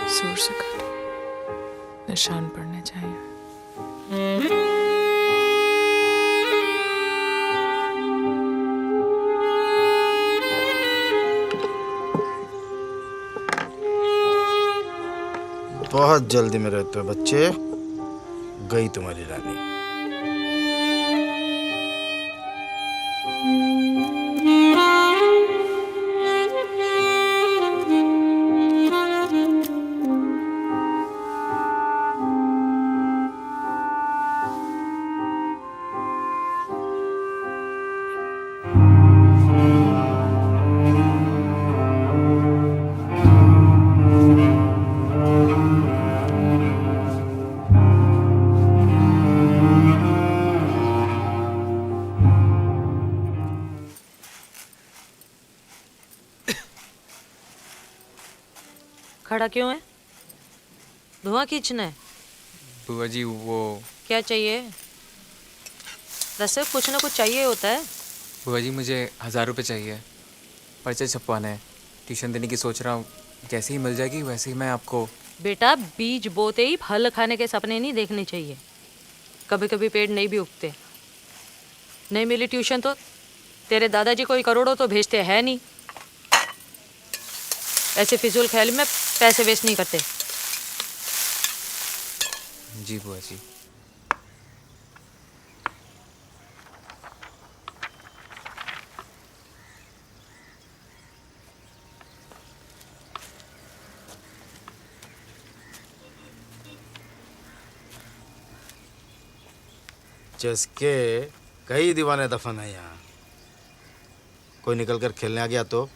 जोर से काटे, निशान पड़ने चाहिए। बहुत जल्दी में रहते हो बच्चे, गई तुम्हारी रानी। खड़ा क्यों है? धुआं खींचना है? बुआ जी वो क्या चाहिए? वैसे कुछ ना कुछ चाहिए होता है। बुआ जी मुझे 1000 रुपये चाहिए, पर्चे छपवाना है, ट्यूशन देने की सोच रहा हूँ, जैसे ही मिल जाएगी वैसे ही मैं आपको। बेटा, बीज बोते ही फल खाने के सपने नहीं देखने चाहिए। कभी कभी पेड़ नहीं भी उगते। नहीं मिली ट्यूशन तो तेरे दादाजी कोई करोड़ों तो भेजते हैं नहीं। ऐसे फिजूल ख्याल में पैसे वेस्ट नहीं करते। जी बुआ जी। जिसके कई दीवाने दफन है यहाँ, कोई निकल कर खेलने आ गया तो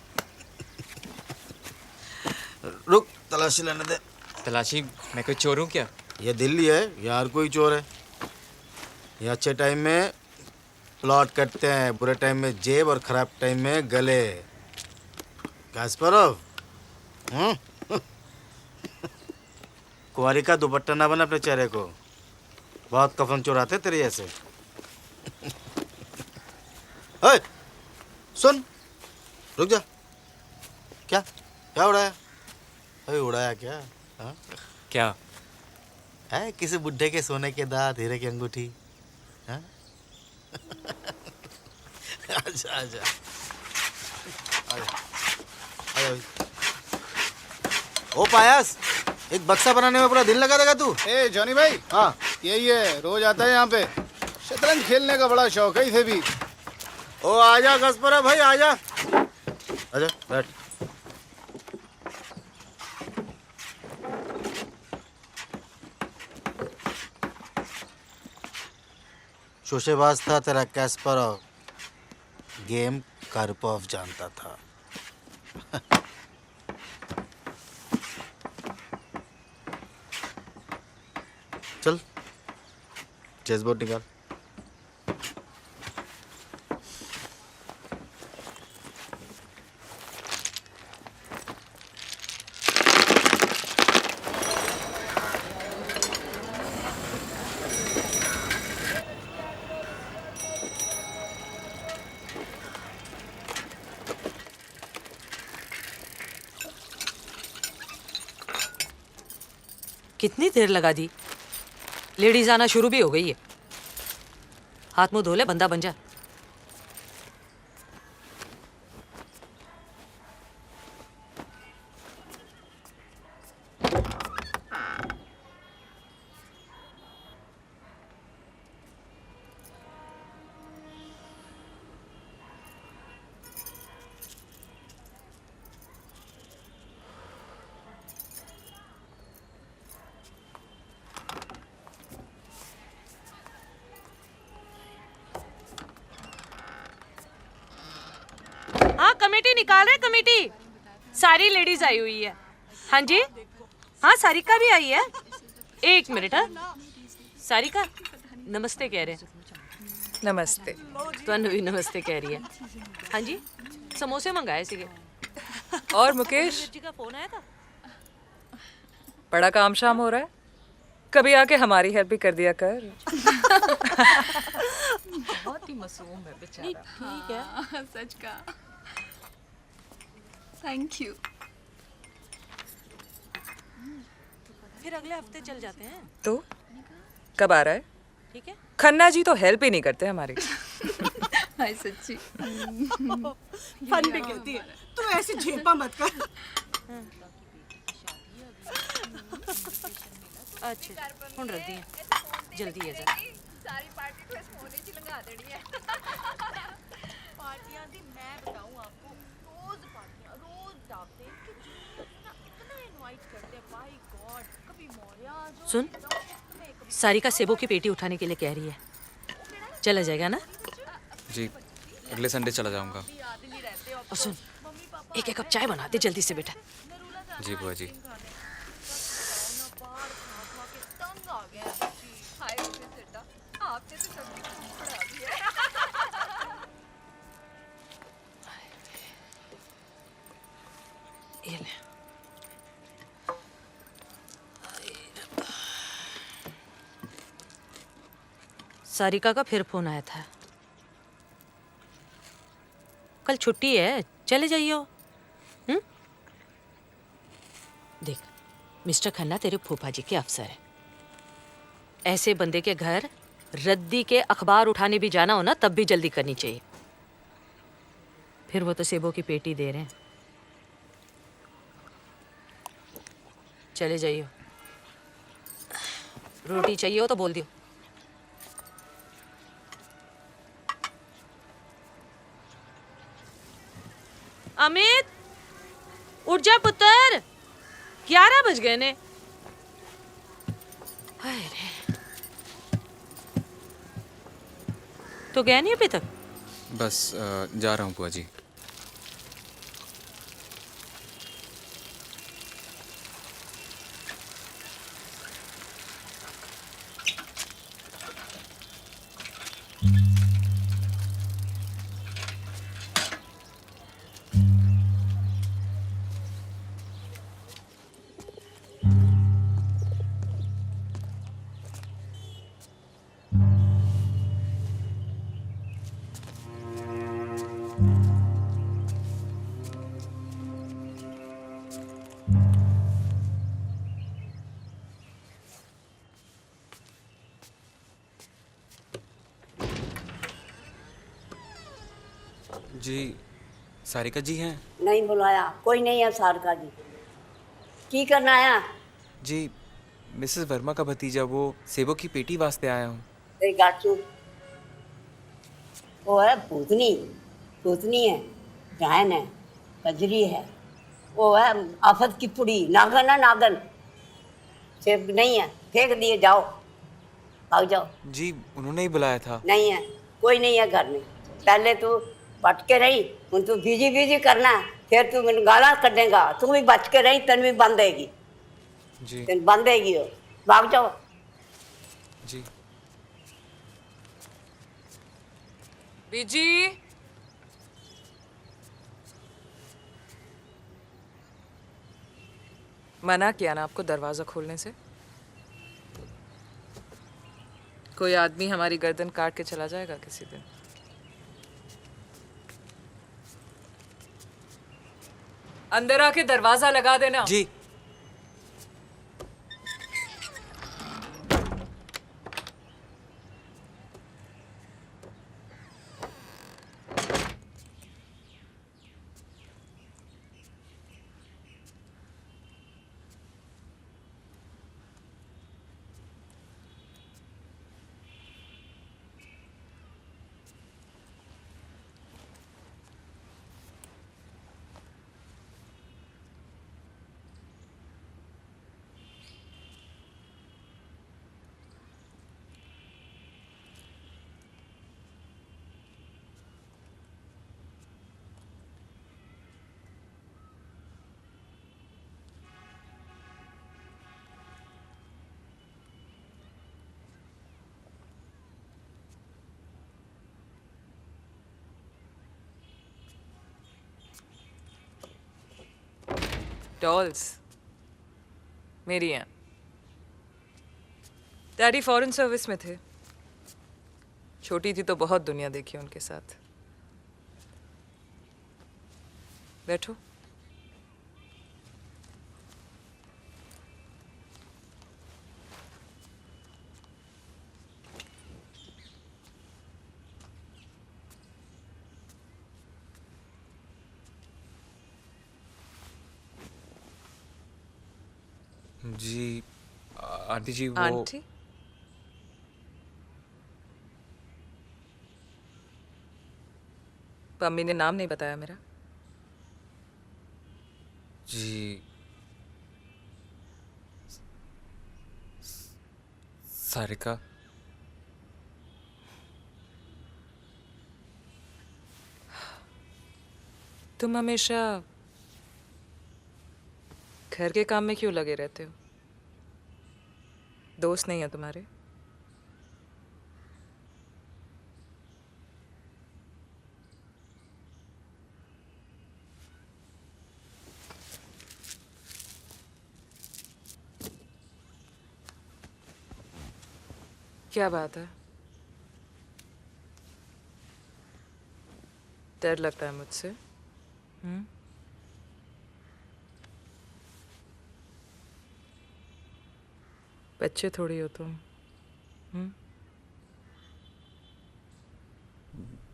रुक, तलाशी लेने दे। तलाशी? मैं कोई चोर हूँ क्या? ये दिल्ली है, यहाँ हर कोई चोर है। ये अच्छे टाइम में प्लॉट कटते हैं, बुरे टाइम में जेब और खराब टाइम में गले। कास्परोव, कुंवारी का दुपट्टा ना बना अपने चेहरे को, बहुत कफन चोर आते तेरे जैसे। ओए, सुन, रुक जा। क्या क्या उड़ाया? अभी उड़ाया क्या? हाँ? क्या? है किसी बुढ़े के सोने के दांत, हीरे की अंगूठी। हाँ? आजा आजा आजा आजा। ओ पायस, एक बक्सा बनाने में पूरा दिन लगा देगा तू। ए जॉनी भाई, हाँ यही है, रोज आता है यहाँ पे। शतरंज खेलने का बड़ा शौक है इसे भी। ओ आजा गसपरा भाई, आजा आजा, बैठ। शोशेबाज था तेरा कैस्परोव, गेम कार्पोव जानता था। चल चेस बोर्ड निकाल। कितनी देर लगा दी? लेडीज आना शुरू भी हो गई है। हाथ मुंह धो ले, बंदा बन जा। हाँ, कमेटी निकाल रहे, कमेटी। सारी लेडीज आई हुई है। हाँ जी, हाँ सारिका भी आई है। एक मिनट। हाँ सारिका नमस्ते कह रहे हैं। नमस्ते। तुहानू भी नमस्ते कह रही है। हाँ जी, समोसे मंगाए सीगे। और मुकेश, जी का फोन आया था। बड़ा काम शाम हो रहा है, कभी आके हमारी हेल्प भी कर दिया कर। बहुत ही मासूम है बेचारा। ठीक है। सच का। Thank you. फिर अगले हफ्ते चल जाते हैं। तो कब आ रहा है? ठीक है। खन्ना जी तो हेल्प ही नहीं करते हमारी। हाय सच्ची फन पे कहती है तू ऐसे झेपा मत कर। अच्छा हुन रखदी है, जल्दी है जा। सारी पार्टी तो इस मोने च लंघा देनी है। पार्टियां दी मैं बताऊं आपको, रोज पार्टियां रोज डालते हैं कि ना इतना इनवाइट करते हैं। बाय गॉड, कभी मौर्य आ जाओ। सुन, सारिका सेबों की पेटी उठाने के लिए कह रही है, चला जाएगा ना? जी अगले संडे चला जाऊंगा। और सुन, एक कप चाय बना दे जल्दी से बेटा। जी बुआ जी। तंग आ गया है जी। हाय सिद्धा, आपने तो सबकी खूब पढ़ा दी है। ये ले। सारिका का फिर फोन आया था, कल छुट्टी है, चले जाइयो। देख, मिस्टर खन्ना तेरे फूफा जी के अफसर है। ऐसे बंदे के घर रद्दी के अखबार उठाने भी जाना हो ना, तब भी जल्दी करनी चाहिए। फिर वो तो सेबों की पेटी दे रहे हैं। चले जाइयो। रोटी चाहिए हो तो बोल दियो। अमित, उठ जा पुत्र, 11 बज गए ने। हाय रे, तो गया नहीं अभी तक? बस जा रहा हूँ बुआ जी। जी सारिका जी हैं? नहीं बुलाया, कोई नहीं है सारिका जी। की करना आया? जी मिसेस वर्मा का भतीजा, वो सेबों की पेटी वास्ते आया हूँ। तेरी गाचू वो है भूतनी, भूतनी है, डायन है, कजरी है, वो है आफत की पुड़ी, नागन है नागन। सिर्फ नहीं है, फेंक दिए, जाओ भाग जाओ। जी उन्होंने ही बुलाया था। नहीं है, कोई नहीं है घर में। पहले तू बच के रही, हूँ तू बिजी बिजी करना है, फिर तू मैंने गाला कटेगा। तू भी बच के रही, तेन भी बंद देगी, जी तेन बंद देगी। वो भाग जाओ। जी। बीजी, मना किया ना आपको दरवाजा खोलने से। कोई आदमी हमारी गर्दन काट के चला जाएगा किसी दिन। अंदर आके दरवाजा लगा देना। जी डॉल्स मेरी हैं। डैडी फॉरेन सर्विस में थे, छोटी थी तो बहुत दुनिया देखी उनके साथ। बैठो। जी आंटी जी वो आंटी? मम्मी ने नाम नहीं बताया मेरा। जी सारिका। तुम हमेशा घर के काम में क्यों लगे रहते हो? दोस्त नहीं है तुम्हारे? क्या बात है? डर लगता है मुझसे? बच्चे थोड़ी हो तुम।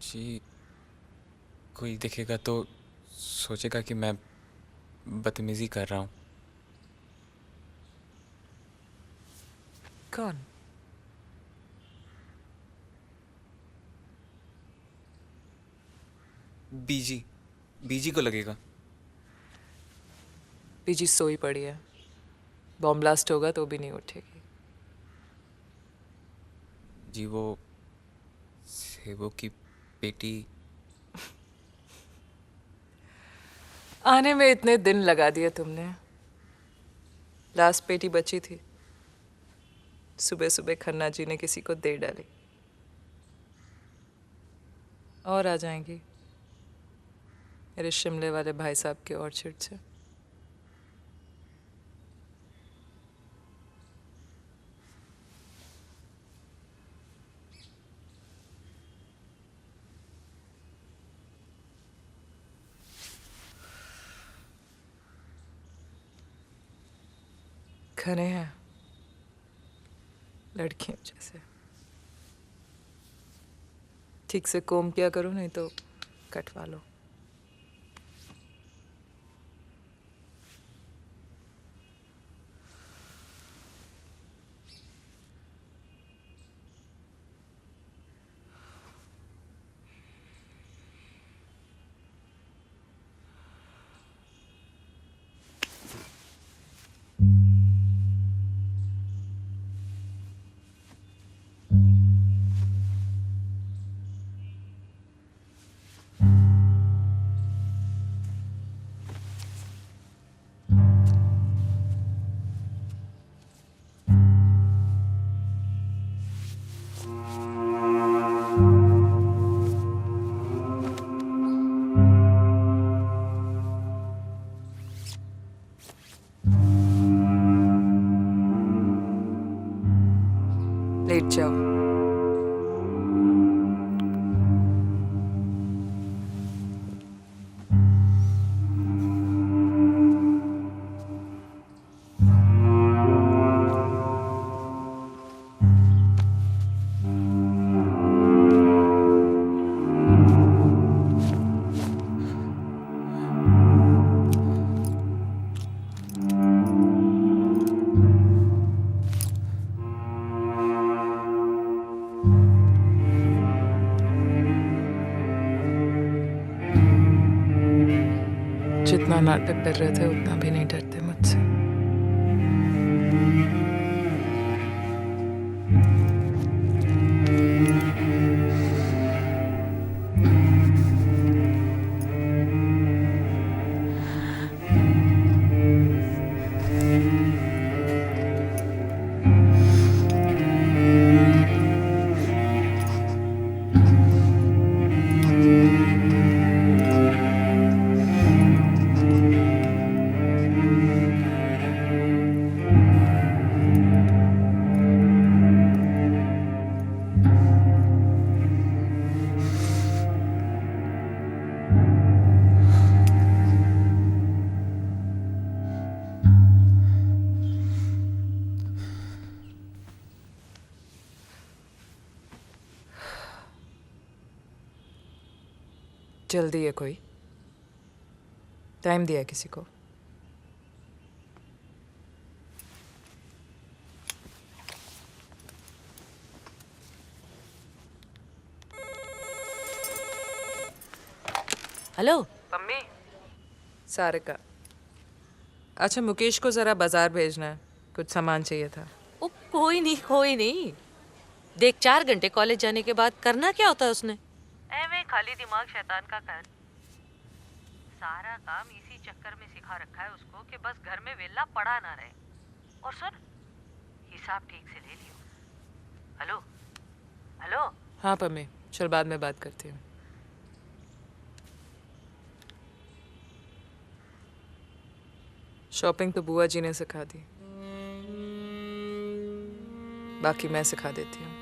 जी कोई देखेगा तो सोचेगा कि मैं बदतमीजी कर रहा हूँ। कौन? बीजी बीजी को लगेगा। बीजी सोई पड़ी है। बॉम्ब ब्लास्ट होगा तो भी नहीं उठेगी। जी वो सेबो की बेटी। आने में इतने दिन लगा दिए तुमने। लास्ट पेटी बची थी, सुबह सुबह खन्ना जी ने किसी को दे डाली। और आ जाएंगी मेरे शिमले वाले भाई साहब के ऑर्चर्ड से। घने हैं लड़कियों जैसे। ठीक से कोम किया करो, नहीं तो कटवा लो। लेट जाओ। जितना नाटक कर रहे थे उतना भी नहीं डरते मुझसे। जल्दी है कोई? टाइम दिया किसी को? हेलो मम्मी सारिका, अच्छा मुकेश को ज़रा बाज़ार भेजना है, कुछ सामान चाहिए था। ओ कोई नहीं। देख 4 घंटे कॉलेज जाने के बाद करना क्या होता है उसने? एवे खाली दिमाग शैतान का कर। सारा काम इसी चक्कर में सिखा रखा है उसको कि बस घर में वेला पड़ा ना रहे। और सुन, हिसाब ठीक से ले लियो। Hello hello. हाँ पम्मी, चल बाद में बात करती हूँ। शॉपिंग तो बुआ जी ने सिखा दी, बाकी मैं सिखा देती हूँ।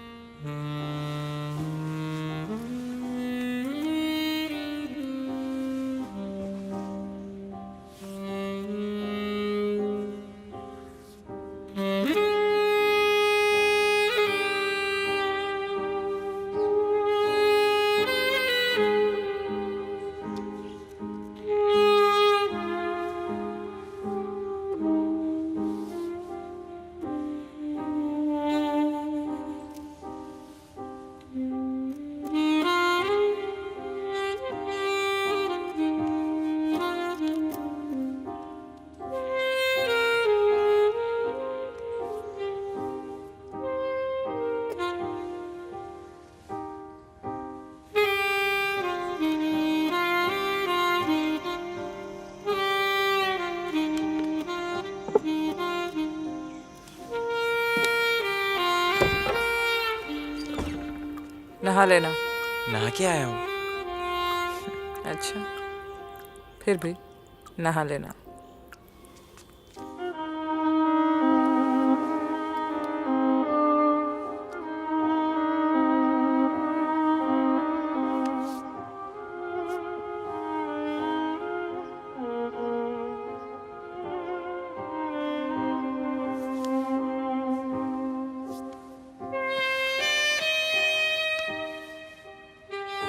नहा लेना। नहा के आया हूँ। अच्छा, फिर भी नहा लेना।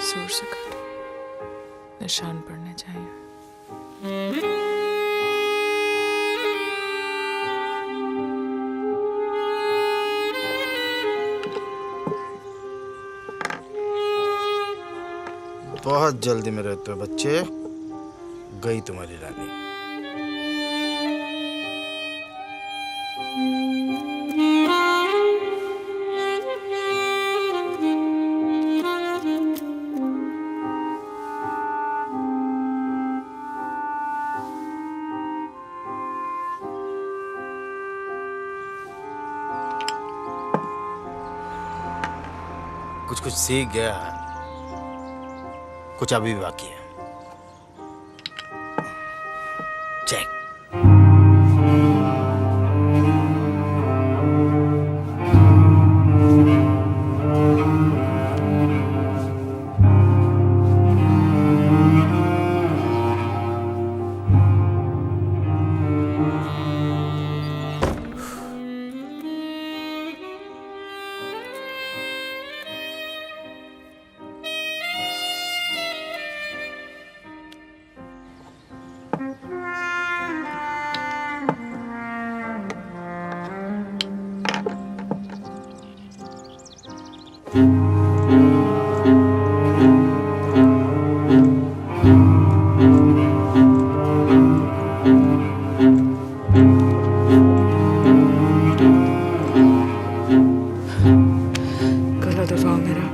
जोर से काटो, निशान पड़ने चाहिए। बहुत जल्दी में रहते हो बच्चे, गई तुम्हारी रानी। कुछ कुछ सीख गया, कुछ अभी भी बाकी है। चेक। गला दबाओ मेरा।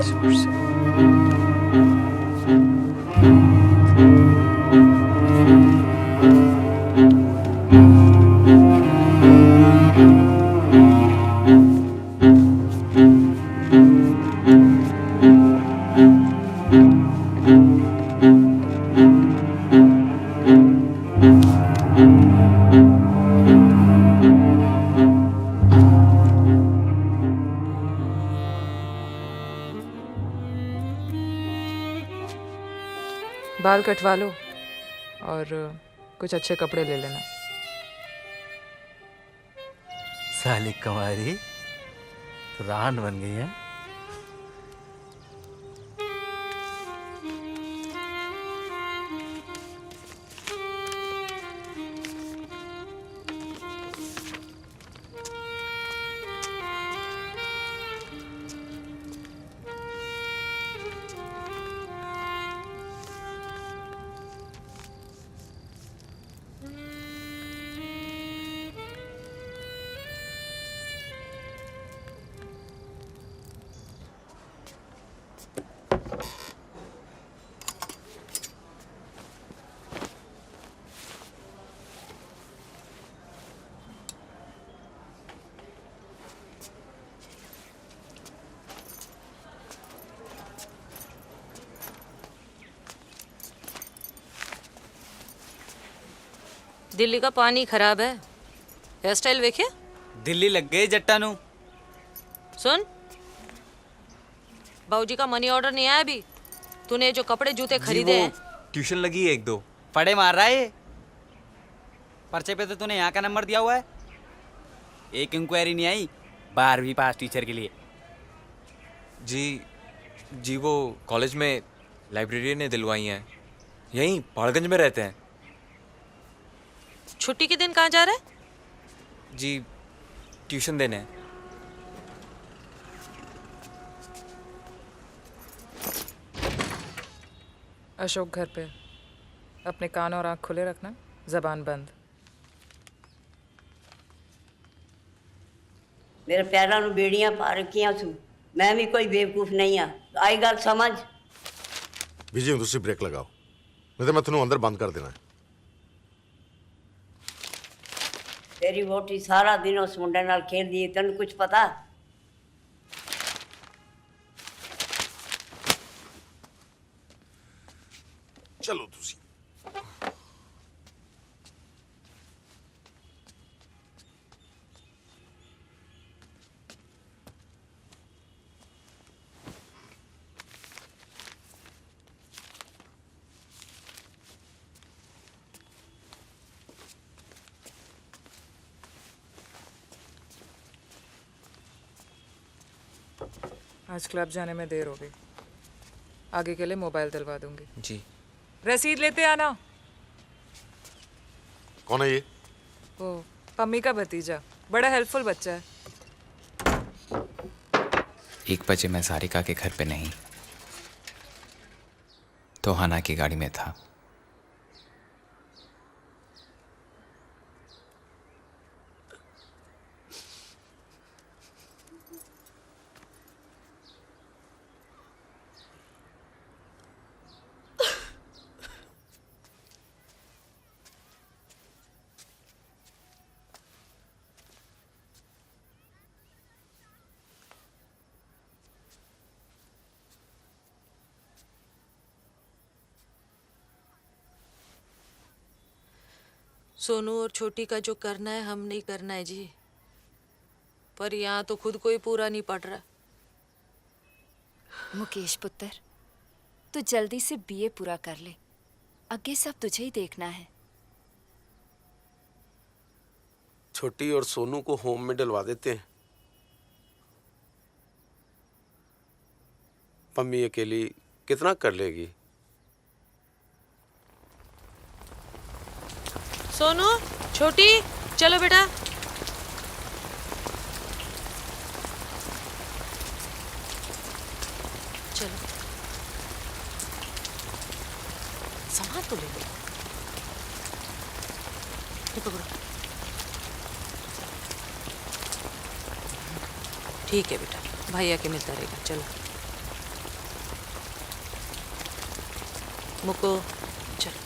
जोर से। बाल कटवा लो और कुछ अच्छे कपड़े ले लेना। साली कमारी रान बन गई है। दिल्ली का पानी खराब है। हेयर स्टाइल देखे? दिल्ली लग गए जट्टा नू। सुन, बाबूजी का मनी ऑर्डर नहीं आया अभी। तूने जो कपड़े जूते खरीदे हैं। ट्यूशन लगी है 1-2। पड़े मार रहा है ये। पर्चे पे तो तूने यहाँ का नंबर दिया हुआ है। एक इंक्वायरी नहीं आई 12वीं पास टीचर के लिए। जी वो कॉलेज में लाइब्रेरियन ने दिलवाई हैं। यहीं पहाड़गंज में रहते हैं। छुट्टी के दिन कहाँ जा रहा है? जी ट्यूशन देने। अशोक घर पे। अपने कान और आँख खुले रखना, जबान बंद। मेरे पैरों में बेड़ियां पा रखियां सू। मैं भी कोई बेवकूफ नहीं हाँ। आई गल समझ। विजय तुसी ब्रेक लगाओ, नहीं तो मैं तुम्हें अंदर बंद कर देना है। तेरी वोटी सारा दिन उस मुंडे नाल खेल दी, तेन कुछ पता? चलो तुसी। आज क्लब जाने में देर हो गई। आगे के लिए मोबाइल दिलवा दूंगी। जी। रसीद लेते आना। कौन है ये? वो पम्मी का भतीजा, बड़ा हेल्पफुल बच्चा है। 1 बजे मैं सारिका के घर पे नहीं तो हाना की गाड़ी में था। सोनू और छोटी का जो करना है हम नहीं करना है जी। पर यहाँ तो खुद कोई पूरा नहीं पड़ रहा। मुकेश पुत्र, तू जल्दी से बीए पूरा कर ले। आगे सब तुझे ही देखना है। छोटी और सोनू को होम में डलवा देते हैं। पम्मी अकेली कितना कर लेगी? सोनू, छोटी, चलो बेटा। चलो, सामान तो ले लो। ये पकड़ो। ठीक है बेटा, भैया के मिलता रहेगा। चलो मुको, चलो।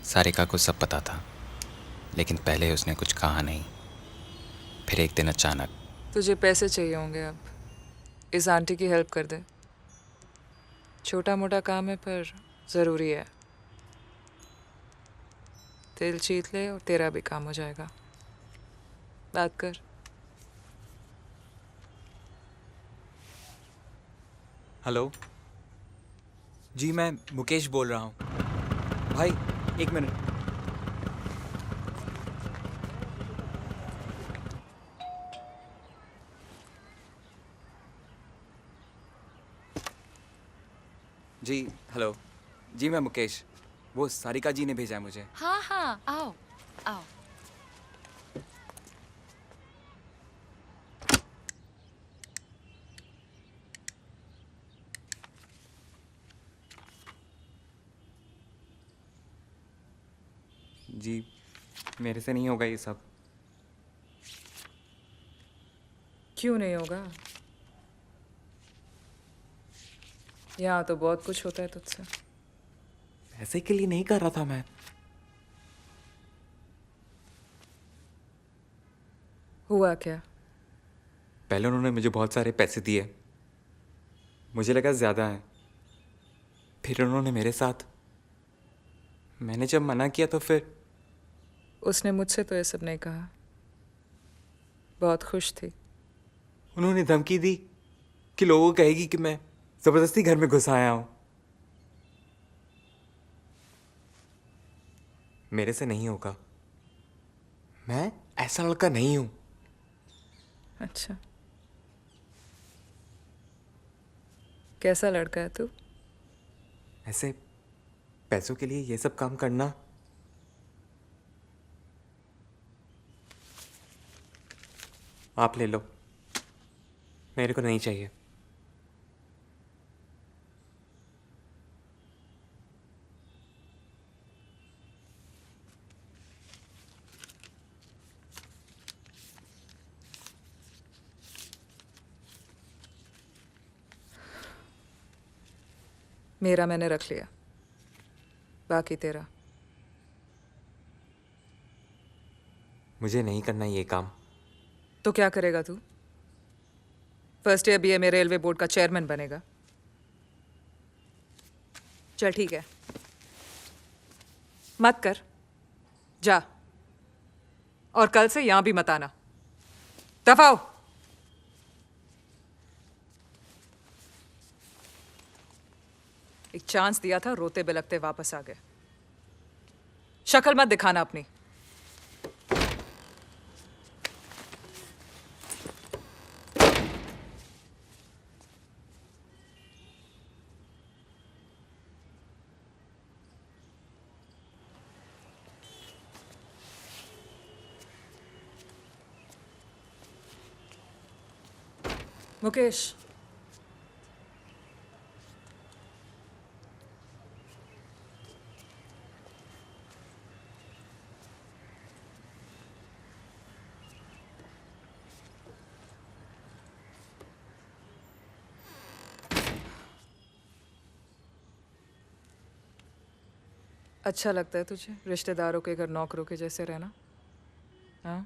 सारिका को सब पता था, लेकिन पहले उसने कुछ कहा नहीं। फिर एक दिन अचानक। तुझे पैसे चाहिए होंगे अब। इस आंटी की हेल्प कर दे। छोटा मोटा काम है पर ज़रूरी है। तेल चीत ले और तेरा भी काम हो जाएगा। बात कर। हेलो जी, मैं मुकेश बोल रहा हूँ। भाई 1 मिनट। जी हेलो जी, मैं मुकेश। वो सारिका जी ने भेजा है मुझे। हाँ हाँ, आओ आओ। जी मेरे से नहीं होगा ये सब। क्यों नहीं होगा? यहाँ तो बहुत कुछ होता है तुझसे। पैसे के लिए नहीं कर रहा था मैं। हुआ क्या? पहले उन्होंने मुझे बहुत सारे पैसे दिए, मुझे लगा ज़्यादा है। फिर उन्होंने मेरे साथ, मैंने जब मना किया तो फिर उसने मुझसे तो ये सब नहीं कहा। बहुत खुश थी। उन्होंने धमकी दी कि लोगों को कहेगी कि मैं ज़बरदस्ती घर में घुस आया हूँ। मेरे से नहीं होगा, मैं ऐसा लड़का नहीं हूँ। अच्छा, कैसा लड़का है तू? ऐसे पैसों के लिए ये सब काम करना, आप ले लो, मेरे को नहीं चाहिए। मेरा मैंने रख लिया, बाकी तेरा। मुझे नहीं करना ये काम। तो क्या करेगा तू? फर्स्ट ईयर बीए में रेलवे बोर्ड का चेयरमैन बनेगा? चल ठीक है, मत कर, जा। और कल से यहां भी मत आना। दफा हो। एक चांस दिया था, रोते बिलखते वापस आ गए। शक्ल मत दिखाना अपनी। मुकेश, अच्छा लगता है तुझे रिश्तेदारों के घर नौकरों के जैसे रहना? हाँ,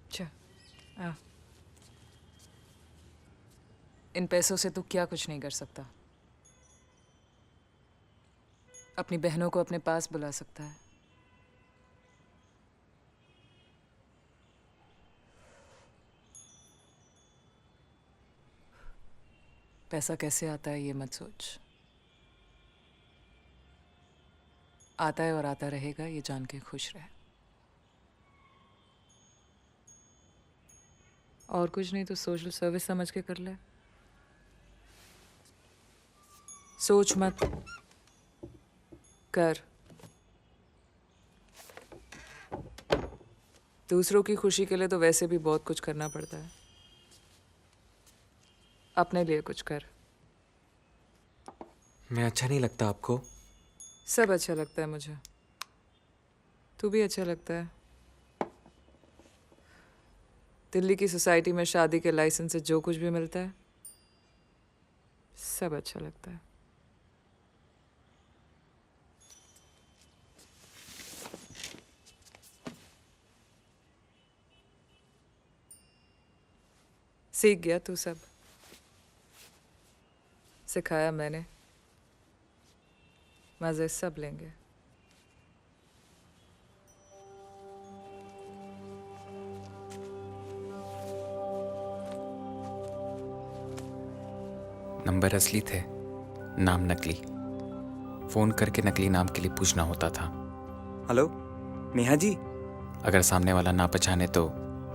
अच्छा, हाँ। इन पैसों से तू क्या कुछ नहीं कर सकता। अपनी बहनों को अपने पास बुला सकता है। पैसा कैसे आता है ये मत सोच, आता है और आता रहेगा, ये जान के खुश रह। और कुछ नहीं तो सोशल सर्विस समझ के कर ले। सोच मत, कर। दूसरों की खुशी के लिए तो वैसे भी बहुत कुछ करना पड़ता है, अपने लिए कुछ कर। मैं अच्छा नहीं लगता आपको? सब अच्छा लगता है मुझे, तू भी अच्छा लगता है। दिल्ली की सोसाइटी में शादी के लाइसेंस से जो कुछ भी मिलता है सब अच्छा लगता है। सीख गया तू सब, सिखाया मैंने, मजे सब लेंगे। नंबर असली थे, नाम नकली। फोन करके नकली नाम के लिए पूछना होता था। हेलो नेहा जी। अगर सामने वाला ना पहचाने तो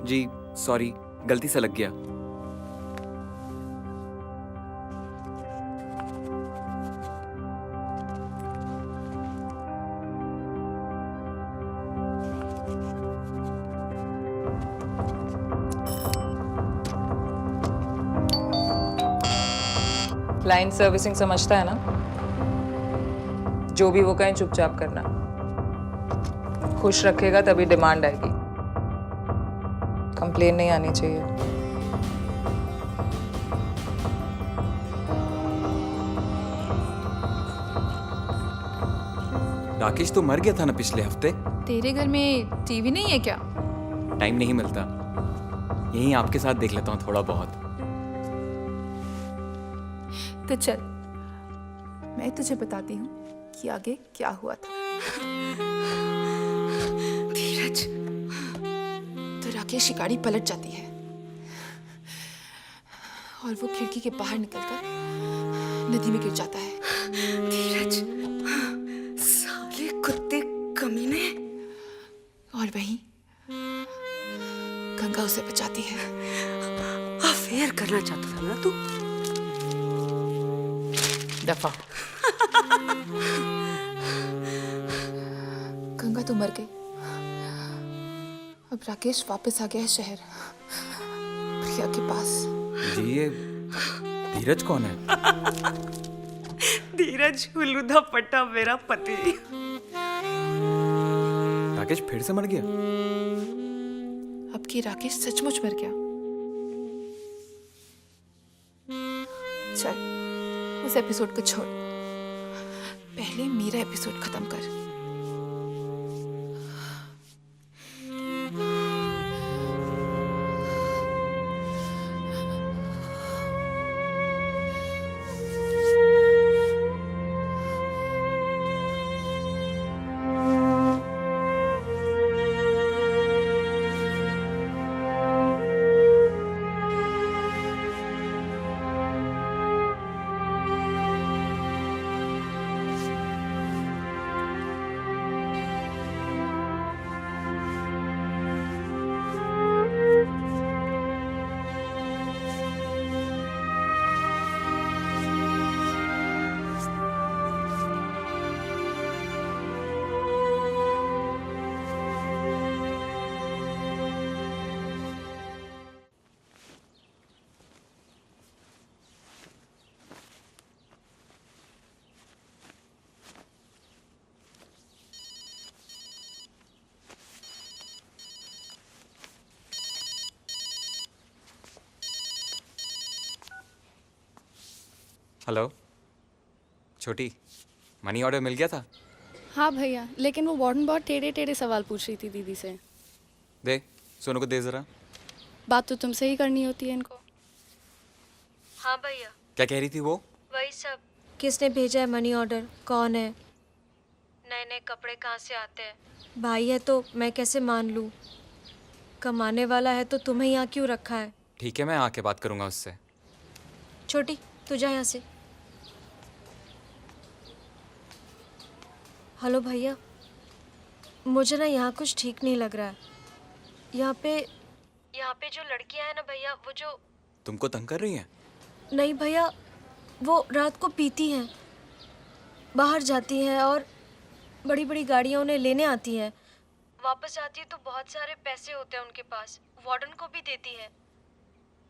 जी सॉरी, गलती से लग गया। क्लाइंट सर्विसिंग समझता है ना? जो भी वो कहें चुपचाप करना। खुश रखेगा तभी डिमांड आएगी। कंप्लेन नहीं आनी चाहिए। राकेश तो मर गया था ना पिछले हफ्ते। तेरे घर में टीवी नहीं है क्या? टाइम नहीं मिलता, यहीं आपके साथ देख लेता हूँ थोड़ा बहुत। तो चल मैं तुझे बताती हूँ कि आगे क्या हुआ था। धीरज, तो राकेश की गाड़ी पलट जाती है और वो खिड़की के बाहर निकलकर नदी में गिर जाता है। धीरज, साले कुत्ते कमीने। और वहीं गंगा उसे बचाती है। अफेयर करना चाहता था ना तू? दफा। गंगा तो मर गई। अब राकेश वापस आ गया है शहर, प्रिया के पास। जी ये धीरज कौन है? धीरज हुलूदा पट्टा मेरा पति। राकेश फिर से मर गया? अब की राकेश सचमुच मर गया। चल उस एपिसोड को छोड़, पहले मेरा एपिसोड खत्म कर। हेलो छोटी, मनी ऑर्डर मिल गया था? हाँ भैया, लेकिन वो वार्डन बहुत टेढ़े टेढ़े सवाल पूछ रही थी दीदी से। दे सोनू को दे जरा। बात तो तुमसे ही करनी होती है इनको। हाँ भैया। क्या कह रही थी वो? वही सब, किसने भेजा है मनी ऑर्डर, कौन है, नए नए कपड़े कहाँ से आते हैं, भाई है तो मैं कैसे मान लूँ, कमाने वाला है तो तुम्हें यहाँ क्यों रखा है। ठीक है, मैं आके बात करूंगा उससे। छोटी तू जा यहाँ से। हेलो भैया, मुझे ना यहाँ कुछ ठीक नहीं लग रहा है। यहाँ पे जो लड़कियाँ हैं ना भैया, वो जो तुमको तंग कर रही हैं? नहीं भैया, वो रात को पीती हैं, बाहर जाती हैं और बड़ी बड़ी गाड़ियाँ उन्हें लेने आती हैं, वापस आती है तो बहुत सारे पैसे होते हैं उनके पास, वार्डन को भी देती हैं।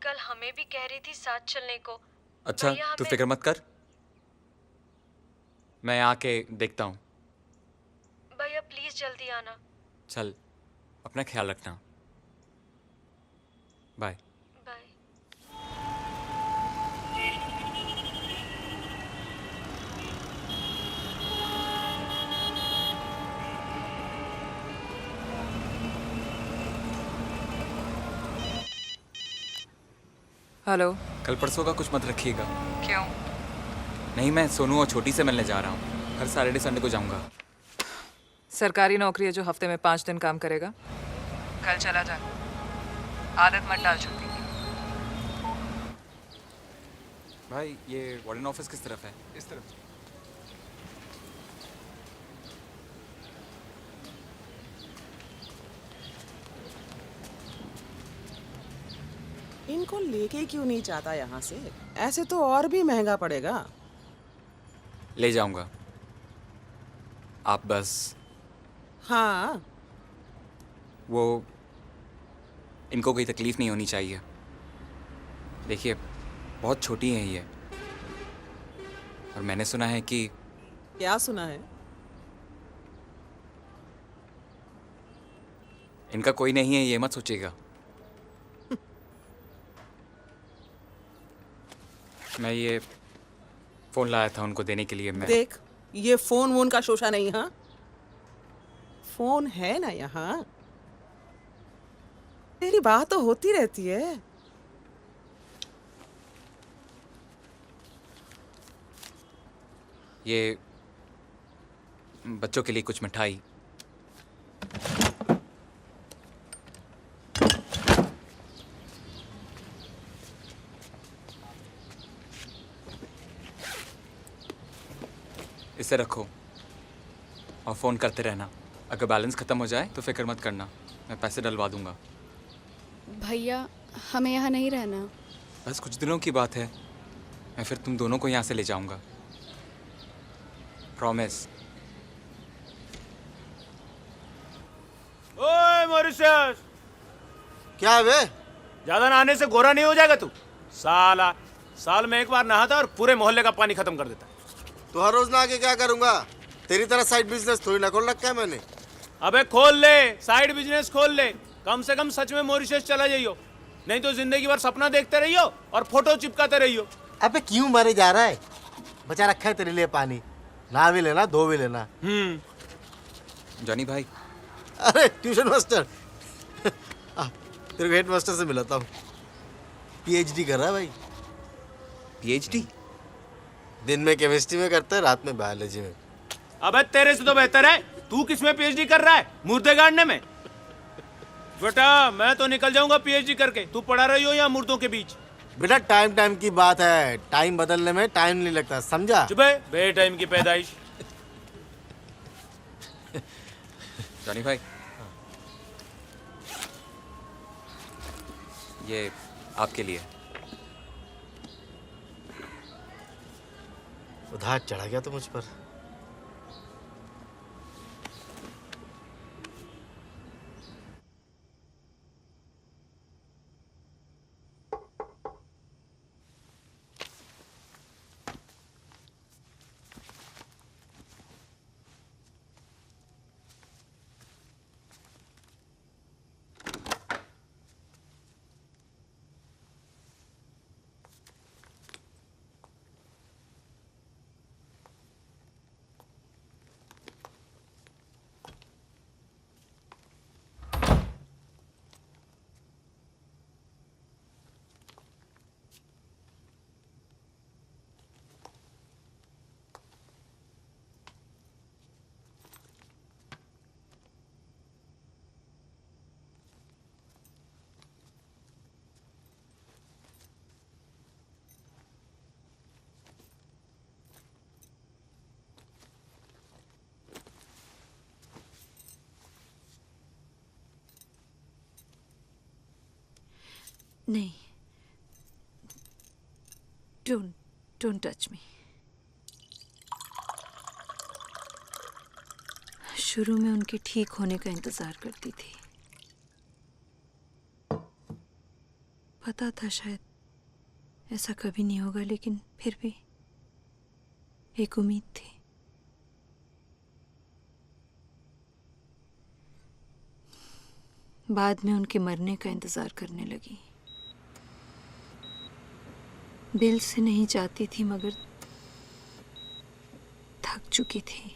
कल हमें भी कह रही थी साथ चलने को। अच्छा तू फिक्र मत कर, मैं आके देखता हूँ। भैया प्लीज जल्दी आना। चल, अपना ख्याल रखना। बाय। बाय। हेलो। कल परसों का कुछ मत रखिएगा। क्यों? नहीं, मैं सोनू और छोटी से मिलने जा रहा हूँ। हर सैटरडे संडे को जाऊँगा। सरकारी नौकरी है जो हफ्ते में 5 दिन काम करेगा। कल चला जा, आदत मत डाल छोटी। भाई ये वार्डन ऑफिस किस तरफ है? इस तरफ। इनको लेके क्यों नहीं जाता यहाँ से? ऐसे तो और भी महंगा पड़ेगा। ले जाऊंगा, आप बस। हाँ, वो इनको कोई तकलीफ नहीं होनी चाहिए। देखिए बहुत छोटी हैं ये, और मैंने सुना है कि। क्या सुना है? इनका कोई नहीं है, ये मत सोचिएगा। मैं ये फ़ोन लाया था उनको देने के लिए। मैं देख, ये फोन वोन का शोशा नहीं। हाँ, फोन है ना यहाँ। तेरी बात तो होती रहती है। ये बच्चों के लिए कुछ मिठाई। इसे रखो और फ़ोन करते रहना। अगर बैलेंस ख़त्म हो जाए तो फिक्र मत करना, मैं पैसे डलवा दूंगा। भैया हमें यहाँ नहीं रहना। बस कुछ दिनों की बात है, मैं फिर तुम दोनों को यहाँ से ले जाऊंगा, प्रॉमिस। ओए मॉरिशस, क्या है बे? ज्यादा नहाने से गोरा नहीं हो जाएगा तू? साला साल में एक बार नहाता और पूरे मोहल्ले का पानी खत्म कर देता। तो हर रोज नहा के क्या करूंगा? तेरी तरह साइड बिजनेस थोड़ी ना खोल रखा है मैंने। अबे खोल ले, साइड बिजनेस खोल ले। कम से कम सच में मॉरिशस चला जाइयो, नहीं तो जिंदगी भर सपना देखते रहियो और फोटो चिपकाते रहियो। अबे क्यों मारे जा रहा है? बचा रखा है तेरे लिए पानी, नहा भी लेना, धो भी लेना। जॉनी भाई। अरे ट्यूशन मास्टर तेरे को हेड मास्टर से मिलाता हूँ। पीएचडी कर रहा है भाई। पीएचडी? दिन में केमिस्ट्री में करता है, रात में बायोलॉजी में। अबे तेरे से तो बेहतर है तू किसमें पीएचडी कर रहा है? मुर्दे गाड़ने में। बेटा मैं तो निकल जाऊंगा पीएचडी करके, तू पड़ा रही हो या मुर्दों के बीच? बेटा टाइम टाइम की बात है, टाइम बदलने में टाइम नहीं लगता, समझा? चुप है, बे टाइम की पैदाइश। जॉनी भाई, ये आपके लिए। उधार चढ़ा गया तो मुझ पर। नहीं, डोंट टच मी। शुरू में उनके ठीक होने का इंतजार करती थी, पता था शायद ऐसा कभी नहीं होगा, लेकिन फिर भी एक उम्मीद थी। बाद में उनके मरने का इंतजार करने लगी। दिल से नहीं चाहती थी, मगर थक चुकी थी।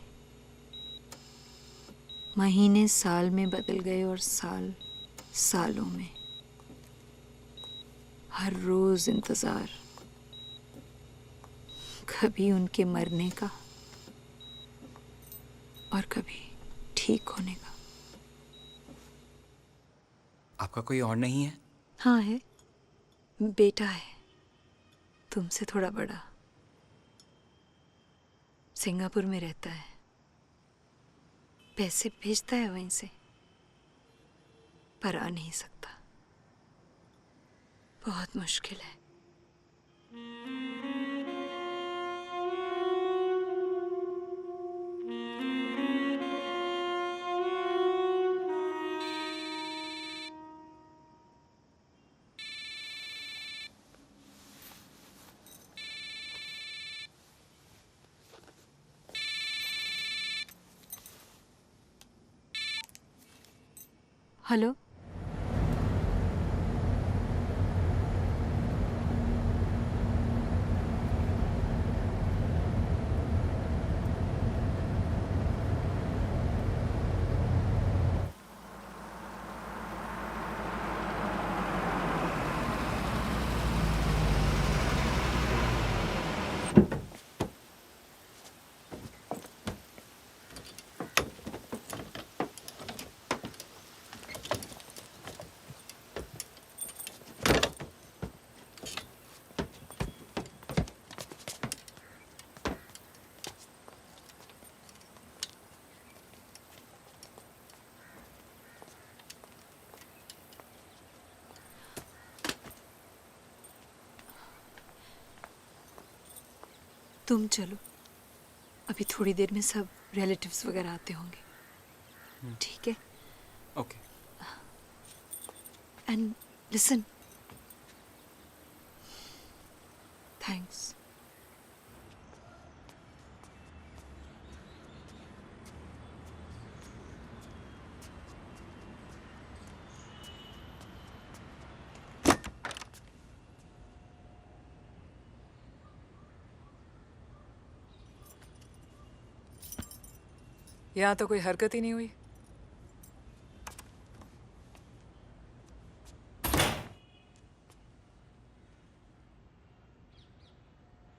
महीने साल में बदल गए और साल सालों में। हर रोज इंतजार, कभी उनके मरने का और कभी ठीक होने का। आपका कोई और नहीं है? हाँ है, बेटा है, तुमसे थोड़ा बड़ा। सिंगापुर में रहता है, पैसे भेजता है वहीं से, पर आ नहीं सकता। बहुत मुश्किल है। हेलो, तुम चलो, अभी थोड़ी देर में सब रिलेटिव्स वगैरह आते होंगे, ठीक है? ओके। And listen, thanks. यहाँ तो कोई हरकत ही नहीं हुई।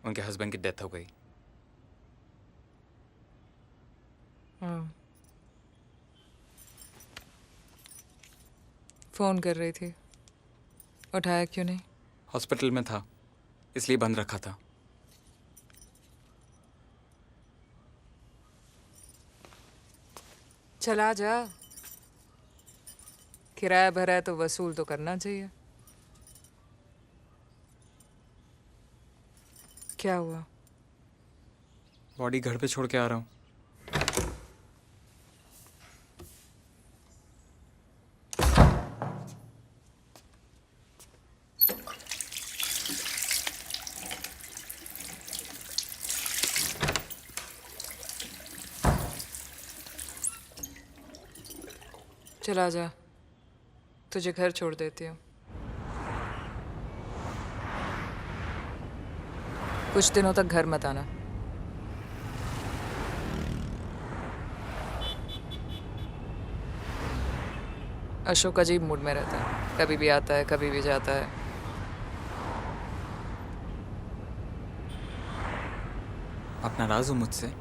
उनके हस्बैंड की डेथ हो गई। फोन कर रही थी, उठाया क्यों नहीं? हॉस्पिटल में था, इसलिए बंद रखा था। चला जा, किराया भरा है तो वसूल तो करना चाहिए। क्या हुआ? बॉडी घर पे छोड़ के आ रहा हूँ। चला जा, तुझे घर छोड़ देती हूँ। कुछ दिनों तक घर मत आना। अशोक अजीब मूड में रहता है, कभी भी आता है कभी भी जाता है। आप नाराज हो मुझसे?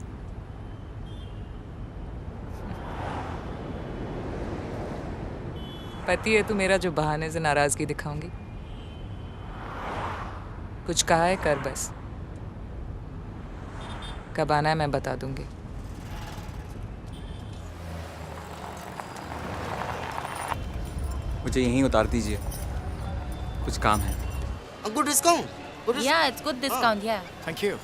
पति है तू मेरा जो बहाने से नाराजगी दिखाऊंगी? कुछ कहा है कर बस। कब आना है मैं बता दूंगी। मुझे यहीं उतार दीजिए, कुछ काम है। Good discount. Yeah, it's good discount, yeah. Thank you.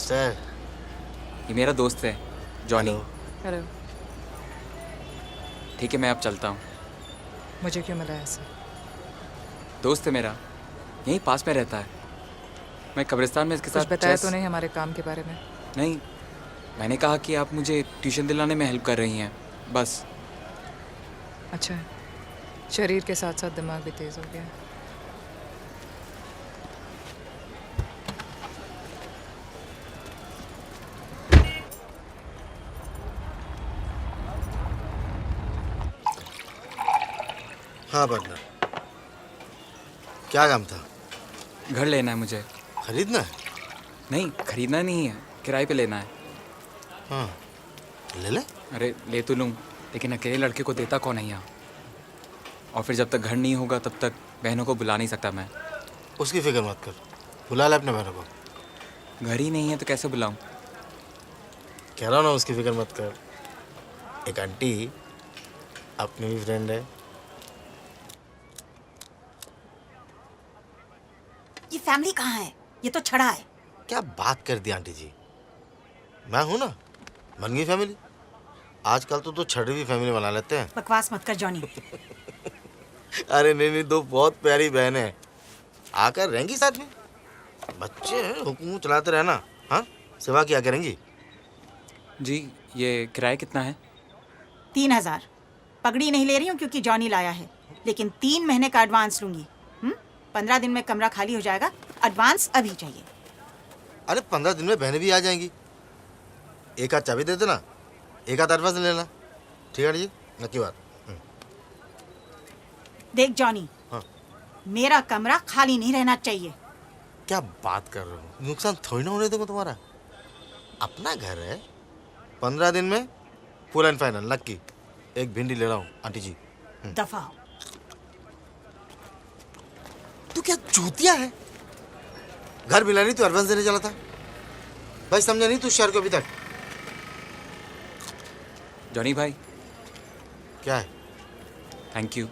Sir, ये मेरा दोस्त है जॉनी। हेलो। ठीक है, मैं अब चलता हूँ। मुझे क्यों मिला ऐसे? दोस्त है मेरा, यहीं पास में रहता है। मैं कब्रिस्तान में इसके कुछ साथ बताया तो नहीं हमारे काम के बारे में? नहीं, मैंने कहा कि आप मुझे ट्यूशन दिलाने में हेल्प कर रही हैं, बस। अच्छा है, शरीर के साथ साथ दिमाग भी तेज हो गया। हाँ पार्टनर, क्या काम था? घर लेना है मुझे। खरीदना है? नहीं, खरीदना नहीं है, किराए पे लेना है। हाँ, ले ले। अरे ले तो लूँ, लेकिन अकेले लड़के को देता कौन है यहाँ? और फिर जब तक घर नहीं होगा तब तक बहनों को बुला नहीं सकता मैं। उसकी फिक्र मत कर, बुला ले अपने बहनों को। घर ही नहीं है तो कैसे बुलाऊँ? कह रहा हूँ ना, उसकी फिक्र मत कर। एक आंटी अपनी भी फ्रेंड है। ये फैमिली कहाँ है? ये तो छड़ा है। क्या बात कर दी आंटी जी, मैं हूं ना, बन गई फैमिली। आजकल तो छड़ी भी फैमिली बना लेते हैं। बकवास मत कर जॉनी। अरे नहीं नहीं, दो बहुत प्यारी बहन है, आकर रहेंगी साथ में। बच्चे हैं, हुक्म चलाते रहना। हाँ, सेवा किया करेंगी। जी, ये किराया कितना है? 3000। पगड़ी नहीं ले रही हूँ क्योंकि जॉनी लाया है, लेकिन 3 महीने का एडवांस लूंगी। 15 दिन में कमरा खाली हो जाएगा। एडवांस अभी चाहिए। अरे 15 दिन में बहनें भी आ जाएंगी। एक हाथ चाबी दे देना, एक हाथ एडवांस ले लेना। ठीक है जी, नक्की बात। देख जॉनी, हाँ। मेरा कमरा खाली नहीं रहना चाहिए। क्या बात कर रहे हो? नुकसान थोड़ी ना होने दूंगा तुम्हारा। अपना घर है। 15 दिन में फुल एंड फाइनल नक्की। एक भिंडी ले रहा हूँ आंटी जी। दफा हो। तू क्या चूतिया है? घर मिला नहीं तो एडवांस देने चला था। भाई समझा नहीं तू शहर को अभी तक? जॉनी भाई, क्या है? Thank you.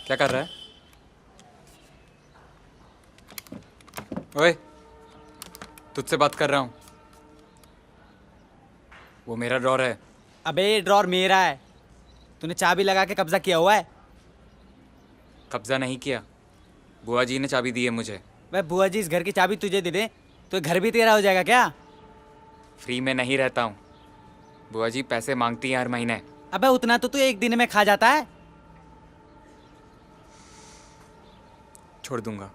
क्या कर रहा है? ओए, तुझसे बात कर रहा हूँ। वो मेरा ड्रॉर है। अबे ये ड्रॉर मेरा है, तूने चाबी लगा के कब्जा किया हुआ है। कब्जा नहीं किया, बुआ जी ने चाबी दी है मुझे। वह बुआ जी इस घर की चाबी तुझे दे दे तो घर भी तेरा हो जाएगा क्या? फ्री में नहीं रहता हूँ, बुआ जी पैसे मांगती हैं हर महीने। अबे उतना तो तू एक दिन में खा जाता है। छोड़ दूंगा,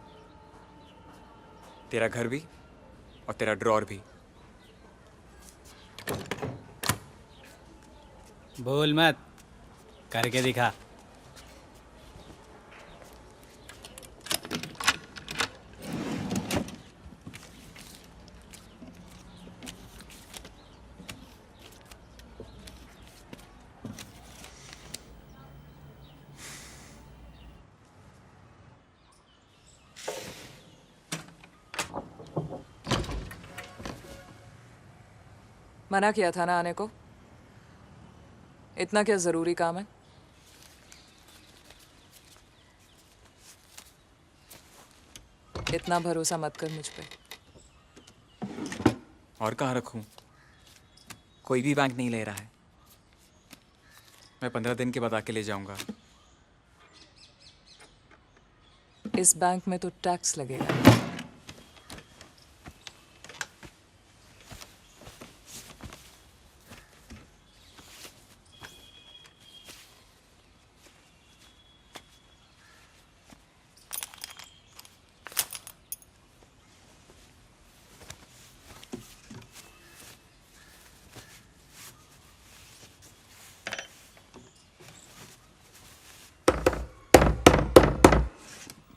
तेरा घर भी और तेरा ड्रॉर भी। बोल मत, करके दिखा। मना किया था ना आने को। इतना क्या जरूरी काम है? इतना भरोसा मत कर मुझ पे। और कहाँ रखूं? कोई भी बैंक नहीं ले रहा है। मैं 15 दिन के बाद आके ले जाऊंगा। इस बैंक में तो टैक्स लगेगा।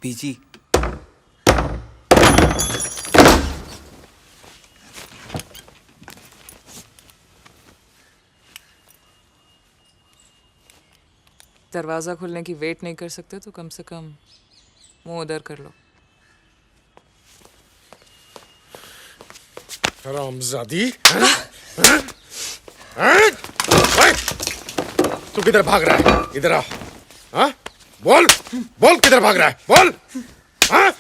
बीजी, दरवाजा खुलने की वेट नहीं कर सकते तो कम से कम मुंह उधर कर लो। हरामजादी। तू किधर भाग रहा है? इधर आ। हाँ? बोल बोल, किधर भाग रहा है? बोल। हाँ?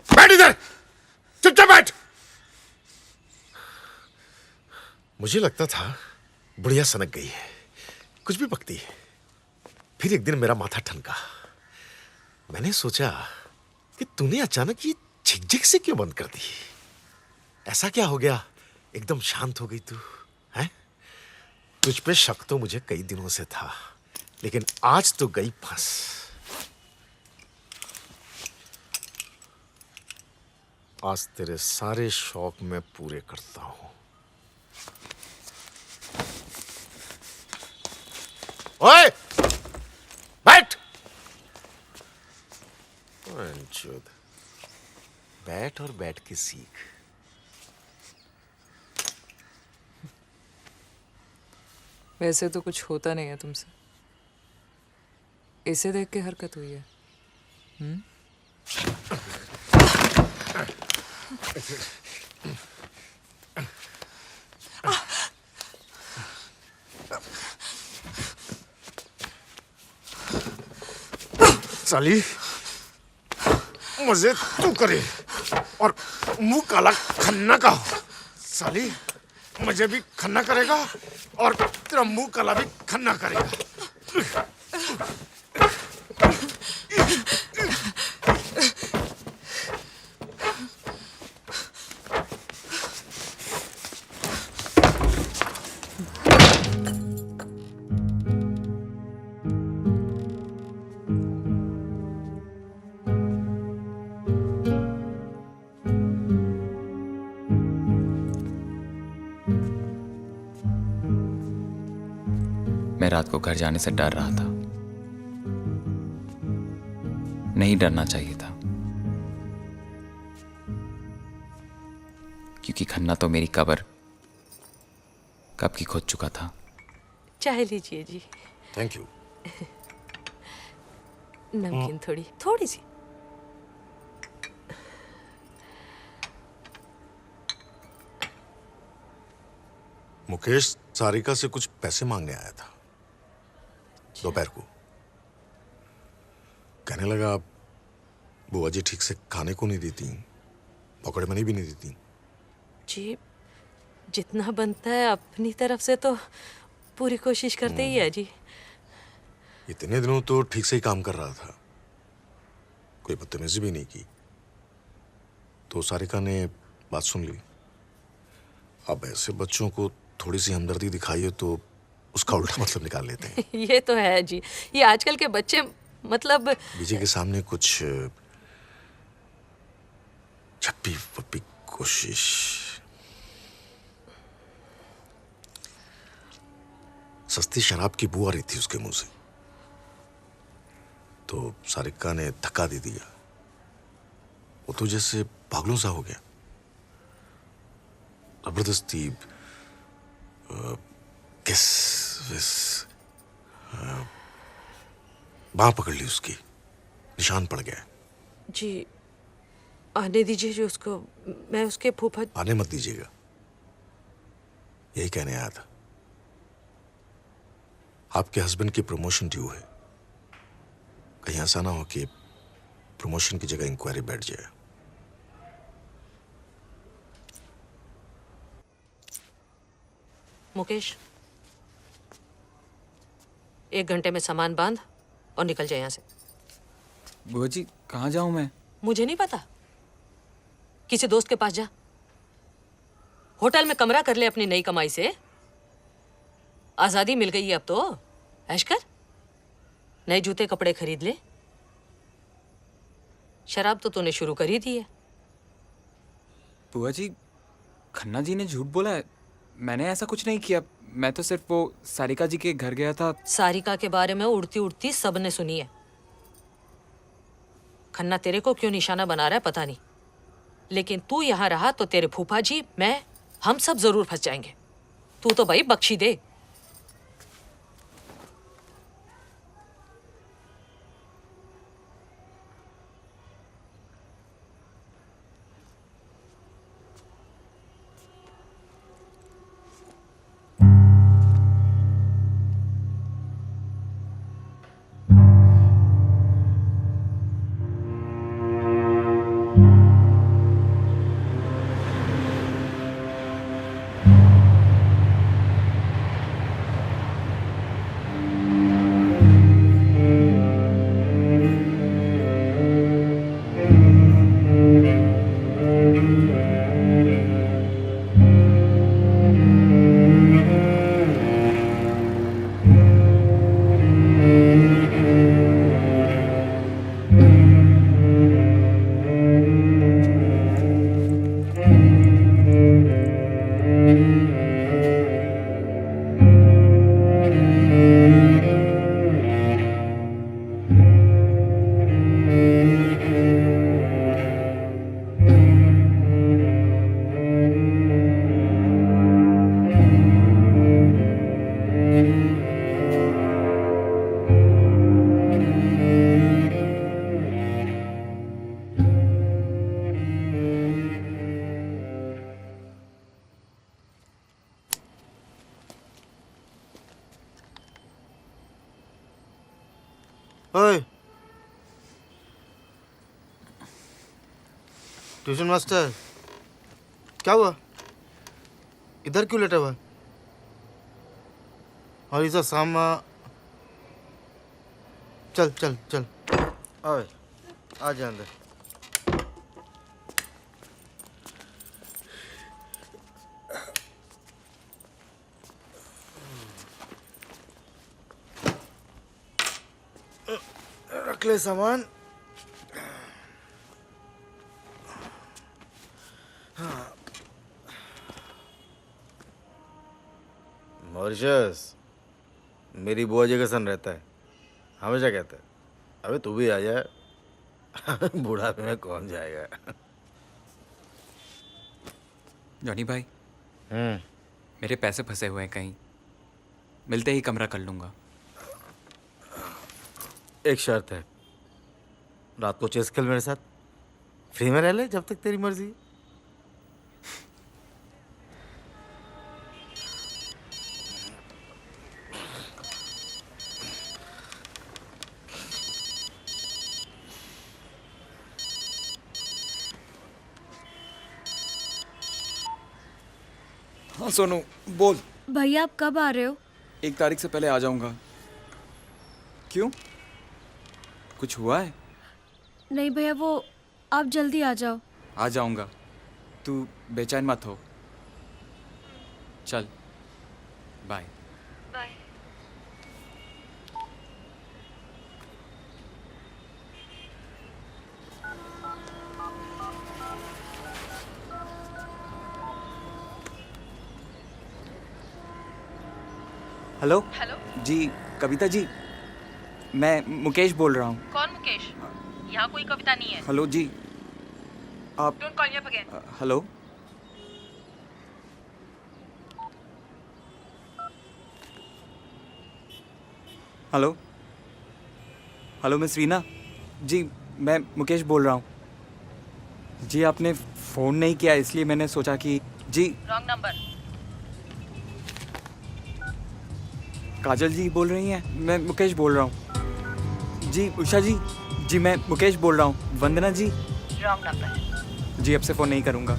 बैठ इधर, चुपचाप बैठ। मुझे लगता था बुढ़िया सनक गई है, कुछ भी बकती है। फिर एक दिन मेरा माथा ठनका। मैंने सोचा कि तूने अचानक ये झिकझिक से क्यों बंद कर दी? ऐसा क्या हो गया एकदम शांत हो गई तू? हैं? तुझ पे शक तो मुझे कई दिनों से था, लेकिन आज तो गई फंस। आज तेरे सारे शौक मैं पूरे करता हूं। ओए, बैठ। अंचुद, बैठ और बैठ के सीख। वैसे तो कुछ होता नहीं है तुमसे, इसे देख के हरकत हुई है। साली, मजे तू करे और मुंह काला खन्ना का हो। साली, मुझे भी खन्ना करेगा और तेरा मुंह काला भी खन्ना करेगा। मैं रात को घर जाने से डर रहा था। नहीं डरना चाहिए था, क्योंकि खन्ना तो मेरी कब्र कब की खोद चुका था। चाय लीजिए जी। Thank you. नमकीन थोड़ी थोड़ी सी। मुकेश सारिका से कुछ पैसे मांगने आया था दोपहर को। कहने लगा बुआ जी ठीक से खाने को नहीं देती, पकड़ मनी भी नहीं देती। जी जितना बनता है अपनी तरफ से तो पूरी कोशिश करते ही है जी। इतने दिनों तो ठीक से ही काम कर रहा था, कोई बदतमीजी भी नहीं की। तो सारिका ने बात सुन ली। अब ऐसे बच्चों को थोड़ी सी हमदर्दी दिखाइए तो उसका उल्टा मतलब निकाल लेते हैं। ये तो है जी, ये आजकल के बच्चे मतलब विजय के सामने कुछ छप्पी वप्पी कोशिश। सस्ती शराब की बू आ रही थी उसके मुंह से, तो सारिका ने धक्का दे दिया। वो तो जैसे पागलों सा हो गया। जबरदस्ती किस विस बांह पकड़ ली उसकी, निशान पड़ गया। जी आने दीजिए जी उसको, मैं उसके फूफा। आने मत दीजिएगा, यही कहने आया था। आपके हस्बैंड की प्रमोशन ड्यू है, कहीं ऐसा ना हो कि प्रमोशन की जगह इंक्वायरी बैठ जाए। मुकेश 1 घंटे में सामान बांध और निकल जाए यहाँ से। बुआ जी कहाँ जाऊँ मैं? मुझे नहीं पता, किसी दोस्त के पास जा, होटल में कमरा कर ले अपनी नई कमाई से। आजादी मिल गई है अब तो, ऐश कर, नए जूते कपड़े खरीद ले। शराब तो तूने शुरू कर ही दी है। बुआ जी खन्ना जी ने झूठ बोला है, मैंने ऐसा कुछ नहीं किया। मैं तो सिर्फ वो सारिका जी के घर गया था। सारिका के बारे में उड़ती उड़ती सबने सुनी है। खन्ना तेरे को क्यों निशाना बना रहा है पता नहीं, लेकिन तू यहाँ रहा तो तेरे फूफा जी, मैं, हम सब जरूर फंस जाएंगे। तू तो भाई बख्शी दे। ओए ट्यूशन मास्टर, क्या हुआ? इधर क्यों लेटा हुआ? और इसे सामा, चल चल चल, ओए आ जा अंदर। रख ले सामान। मॉरिशस, मेरी बुआ जी का सन रहता है, हमेशा कहता है अबे तू भी आ जा। बुढ़ापे में कौन जाएगा। जॉनी भाई मेरे पैसे फंसे हुए हैं कहीं, मिलते ही कमरा कर लूंगा। एक शर्त है, रात को चेस खेल मेरे साथ, फ्री में रह ले जब तक तेरी मर्जी। हाँ सोनू बोल। भैया आप कब आ रहे हो? 1 तारीख से पहले आ जाऊंगा। क्यों, कुछ हुआ है? नहीं भैया, वो आप जल्दी आ जाओ। आ जाऊंगा, तू बेचैन मत हो। चल बाय। बाय। हेलो। हेलो। जी कविता जी, मैं मुकेश बोल रहा हूँ। कौन मुकेश? यहाँ कोई कविता नहीं है। हेलो जी, आप don't call me up again. Hello. Hello hello miss Reena ji, मैं मुकेश बोल रहा हूँ जी। आपने फ़ोन नहीं किया इसलिए मैंने सोचा कि जी। Wrong number. काजल जी बोल रही हैं? मैं मुकेश बोल रहा हूँ जी। उषा जी, जी मैं मुकेश बोल रहा हूँ। वंदना जी। Wrong number. जी अब से फ़ोन नहीं करूँगा।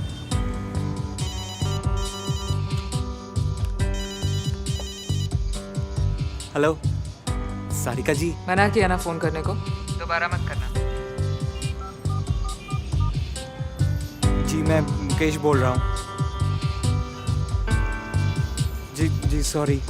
हेलो सारिका जी। मना किया ना फोन करने को, दोबारा मत करना। जी मैं मुकेश बोल रहा हूँ जी। जी सॉरी।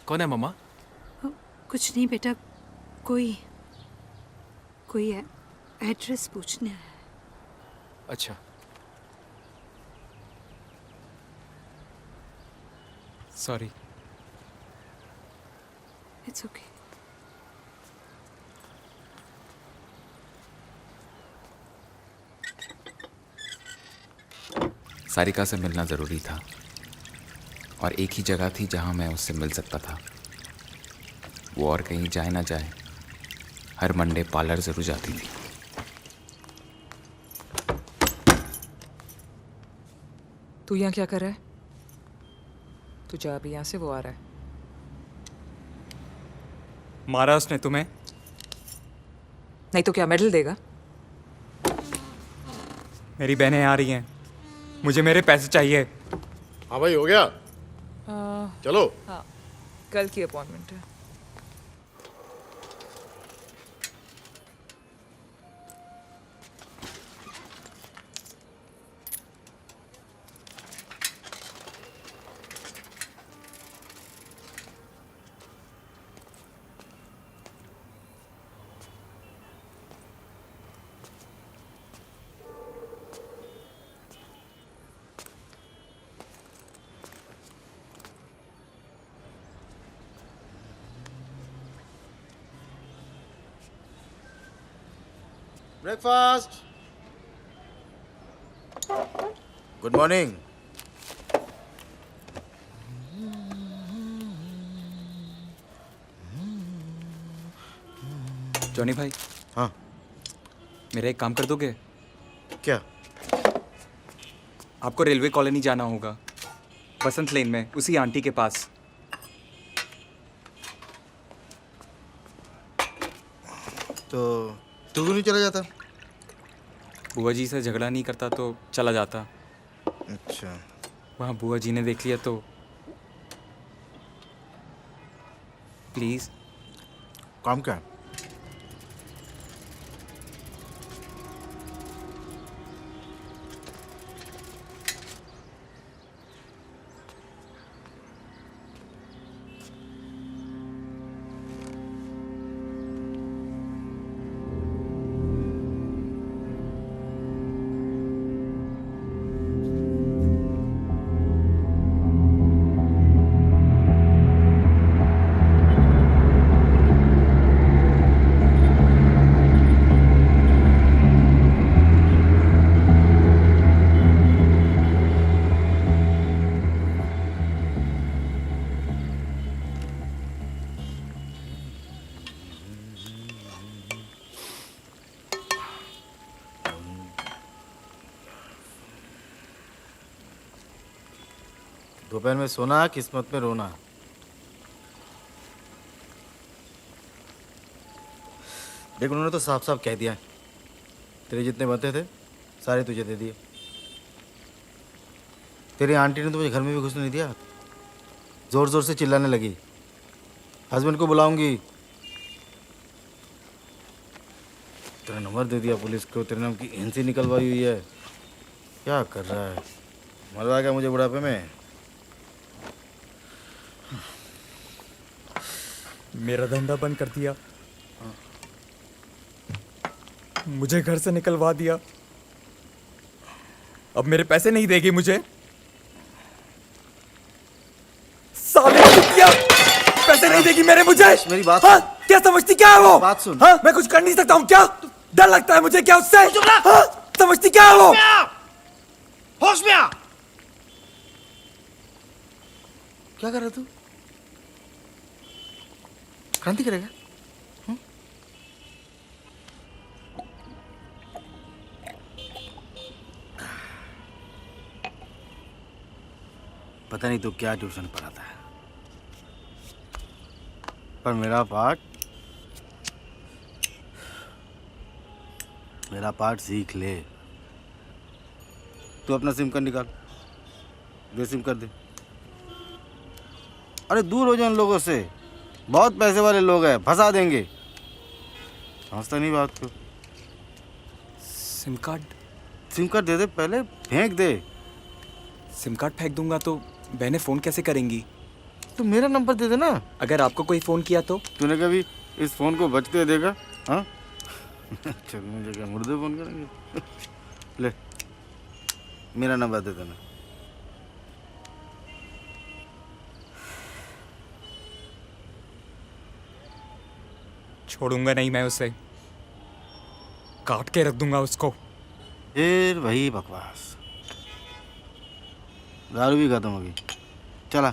कौन है मम्मा? कुछ नहीं बेटा, कोई एड्रेस पूछने आया है। अच्छा सॉरी। It's okay. सारिका से मिलना ज़रूरी था और एक ही जगह थी जहां मैं उससे मिल सकता था। वो और कहीं जाए ना जाए, हर मंडे पार्लर ज़रूर जाती थी। तू यहाँ क्या कर रहा है? तू जा अभी यहाँ से, वो आ रहा है। मारा उसने तुम्हें? नहीं तो क्या मेडल देगा? मेरी बहनें आ रही हैं, मुझे मेरे पैसे चाहिए। हाँ भाई, हो गया। चलो। हाँ, कल की अपॉइंटमेंट है। ब्रेकफास्ट। Good morning. जॉनी भाई। हाँ। मेरा एक काम कर दोगे? क्या? आपको रेलवे कॉलोनी जाना होगा, बसंत लेन में, उसी आंटी के पास। तो तू क्यों नहीं चला जाता? बुआ जी से झगड़ा नहीं करता तो चला जाता। अच्छा। वहाँ बुआ जी ने देख लिया तो प्लीज़। काम क्या है? दोपहर में सोना, किस्मत में रोना। देख, उन्होंने तो साफ साफ कह दिया है, तेरे जितने बनते थे सारे तुझे दे दिए। तेरी आंटी ने तो मुझे घर में भी घुसने नहीं दिया। जोर जोर से चिल्लाने लगी, हस्बैंड को बुलाऊंगी। तेरा नंबर दे दिया पुलिस को, तेरे नाम की एनसी निकलवाई हुई है। क्या कर रहा है, मरवा क्या मुझे बुढ़ापे में? मेरा धंधा बंद कर दिया, मुझे घर से निकलवा दिया, अब मेरे पैसे नहीं देगी मुझे। साले चुतिया, पैसे नहीं देगी मेरे मुझे। मेरी बात हाँ, क्या समझती क्या है वो? बात सुन। हाँ, मैं कुछ कर नहीं सकता हूँ क्या? डर लगता है मुझे क्या उससे? हाँ, समझती क्या है वो? होश में आ! क्या कर रहा तू? क्रांति करेगा? पता नहीं तू क्या ट्यूशन पढ़ाता है, पर मेरा पाठ सीख ले। तू अपना सिम कार्ड निकाल, दे सिम कार्ड दे। अरे दूर हो जाओ उन लोगों से, बहुत पैसे वाले लोग हैं, फंसा देंगे। समझता नहीं बात को। सिम कार्ड दे दे, पहले फेंक दे। सिम कार्ड फेंक दूंगा तो बहनें फोन कैसे करेंगी? तो मेरा नंबर दे देना। अगर आपको कोई फोन किया तो? तूने कभी इस फोन को बचते देखा? हाँ चल, मुझे क्या मुर्दे फोन करेंगे? ले, मेरा नंबर दे देना। छोड़ूंगा नहीं मैं उसे, काट के रख दूंगा उसको। फिर वही बकवास, दारू भी खत्म होगी। चला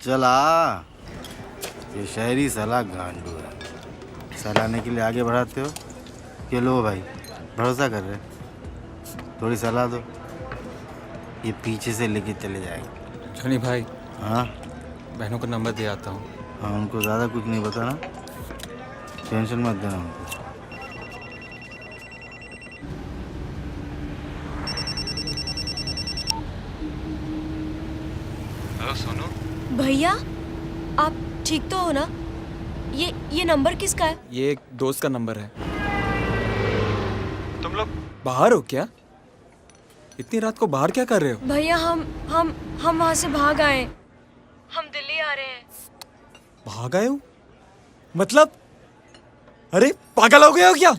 चला, ये शहरी साला गांडू है। सलाहने के लिए आगे बढ़ाते हो कि लो भाई भरोसा कर रहे, थोड़ी सलाह दो, ये पीछे से लेके चले जाएंगे। जॉनी भाई, हाँ बहनों का नंबर दे आता हूँ। हाँ, उनको ज़्यादा कुछ नहीं बताना, टेंशन मत देना उनको। हेलो सोनू। भैया आप ठीक तो हो ना? ये नंबर किसका है? ये एक दोस्त का नंबर है। तुम लोग बाहर हो क्या? इतनी रात को बाहर क्या कर रहे हो? भैया हम वहाँ से भाग आए, हम दिल्ली आ रहे हैं। भाग आए हो? मतलब? अरे पागल हो गए हो क्या?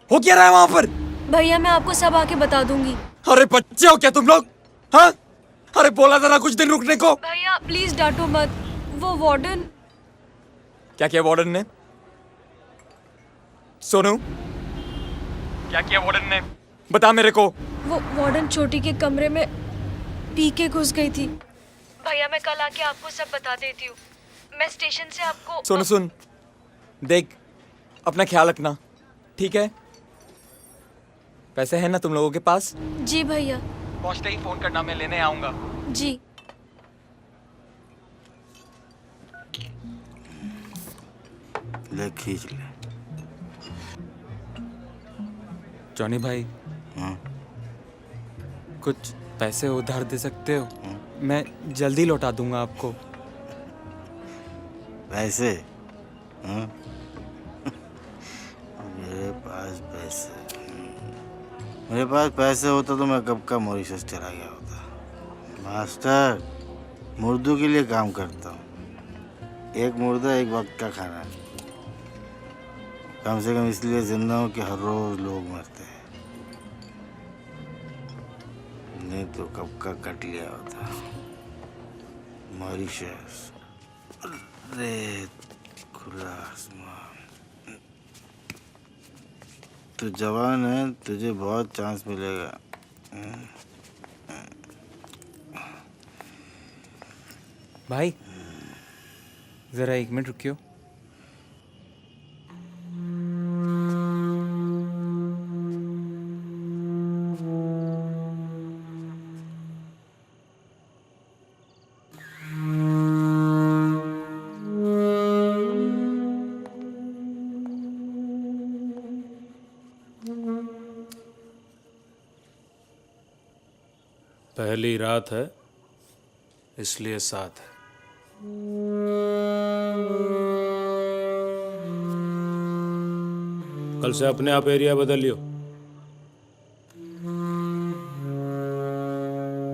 हो क्या रहा है वहां पर? भैया मैं आपको सब आके बता दूंगी। अरे बच्चे हो क्या तुम लोग? हाँ? अरे बोला था ना कुछ दिन रुकने को। भैया प्लीज डांटो मत, वो वार्डन। क्या किया वार्डन ने? सोनू, क्या किया वार्डन ने? बता मेरे को। वो वार्डन छोटी के कमरे में पी के घुस गई थी। भैया मैं कल आके आपको सब बता देती हूँ। मैं स्टेशन से आपको। सोनू सुन, देख अपना ख्याल रखना, ठीक है? पैसे हैं ना तुम लोगों के पास? जी भैया। पहुंचते ही फोन करना, मैं लेने आऊंगा। जी। ले खींच ले। जॉनी भाई, हाँ? कुछ पैसे उधार दे सकते हो? मैं जल्दी लौटा दूंगा आपको। पैसे? हाँ? मेरे पास पैसे? मेरे पास पैसे होता तो मैं कब का मॉरिशस चला गया होता। मास्टर, मुर्दों के लिए काम करता हूँ। एक मुर्दा एक वक्त का खाना, कम से कम इसलिए जिंदा हूँ कि हर रोज लोग मरते हैं, नहीं तो कब का कट लिया होता। मॉरिशस, रेत, खुला आसमान। तू जवान है, तुझे बहुत चांस मिलेगा। भाई जरा 1 मिनट रुकियो। पहली रात है इसलिए साथ है। कल से अपने आप एरिया बदल लियो,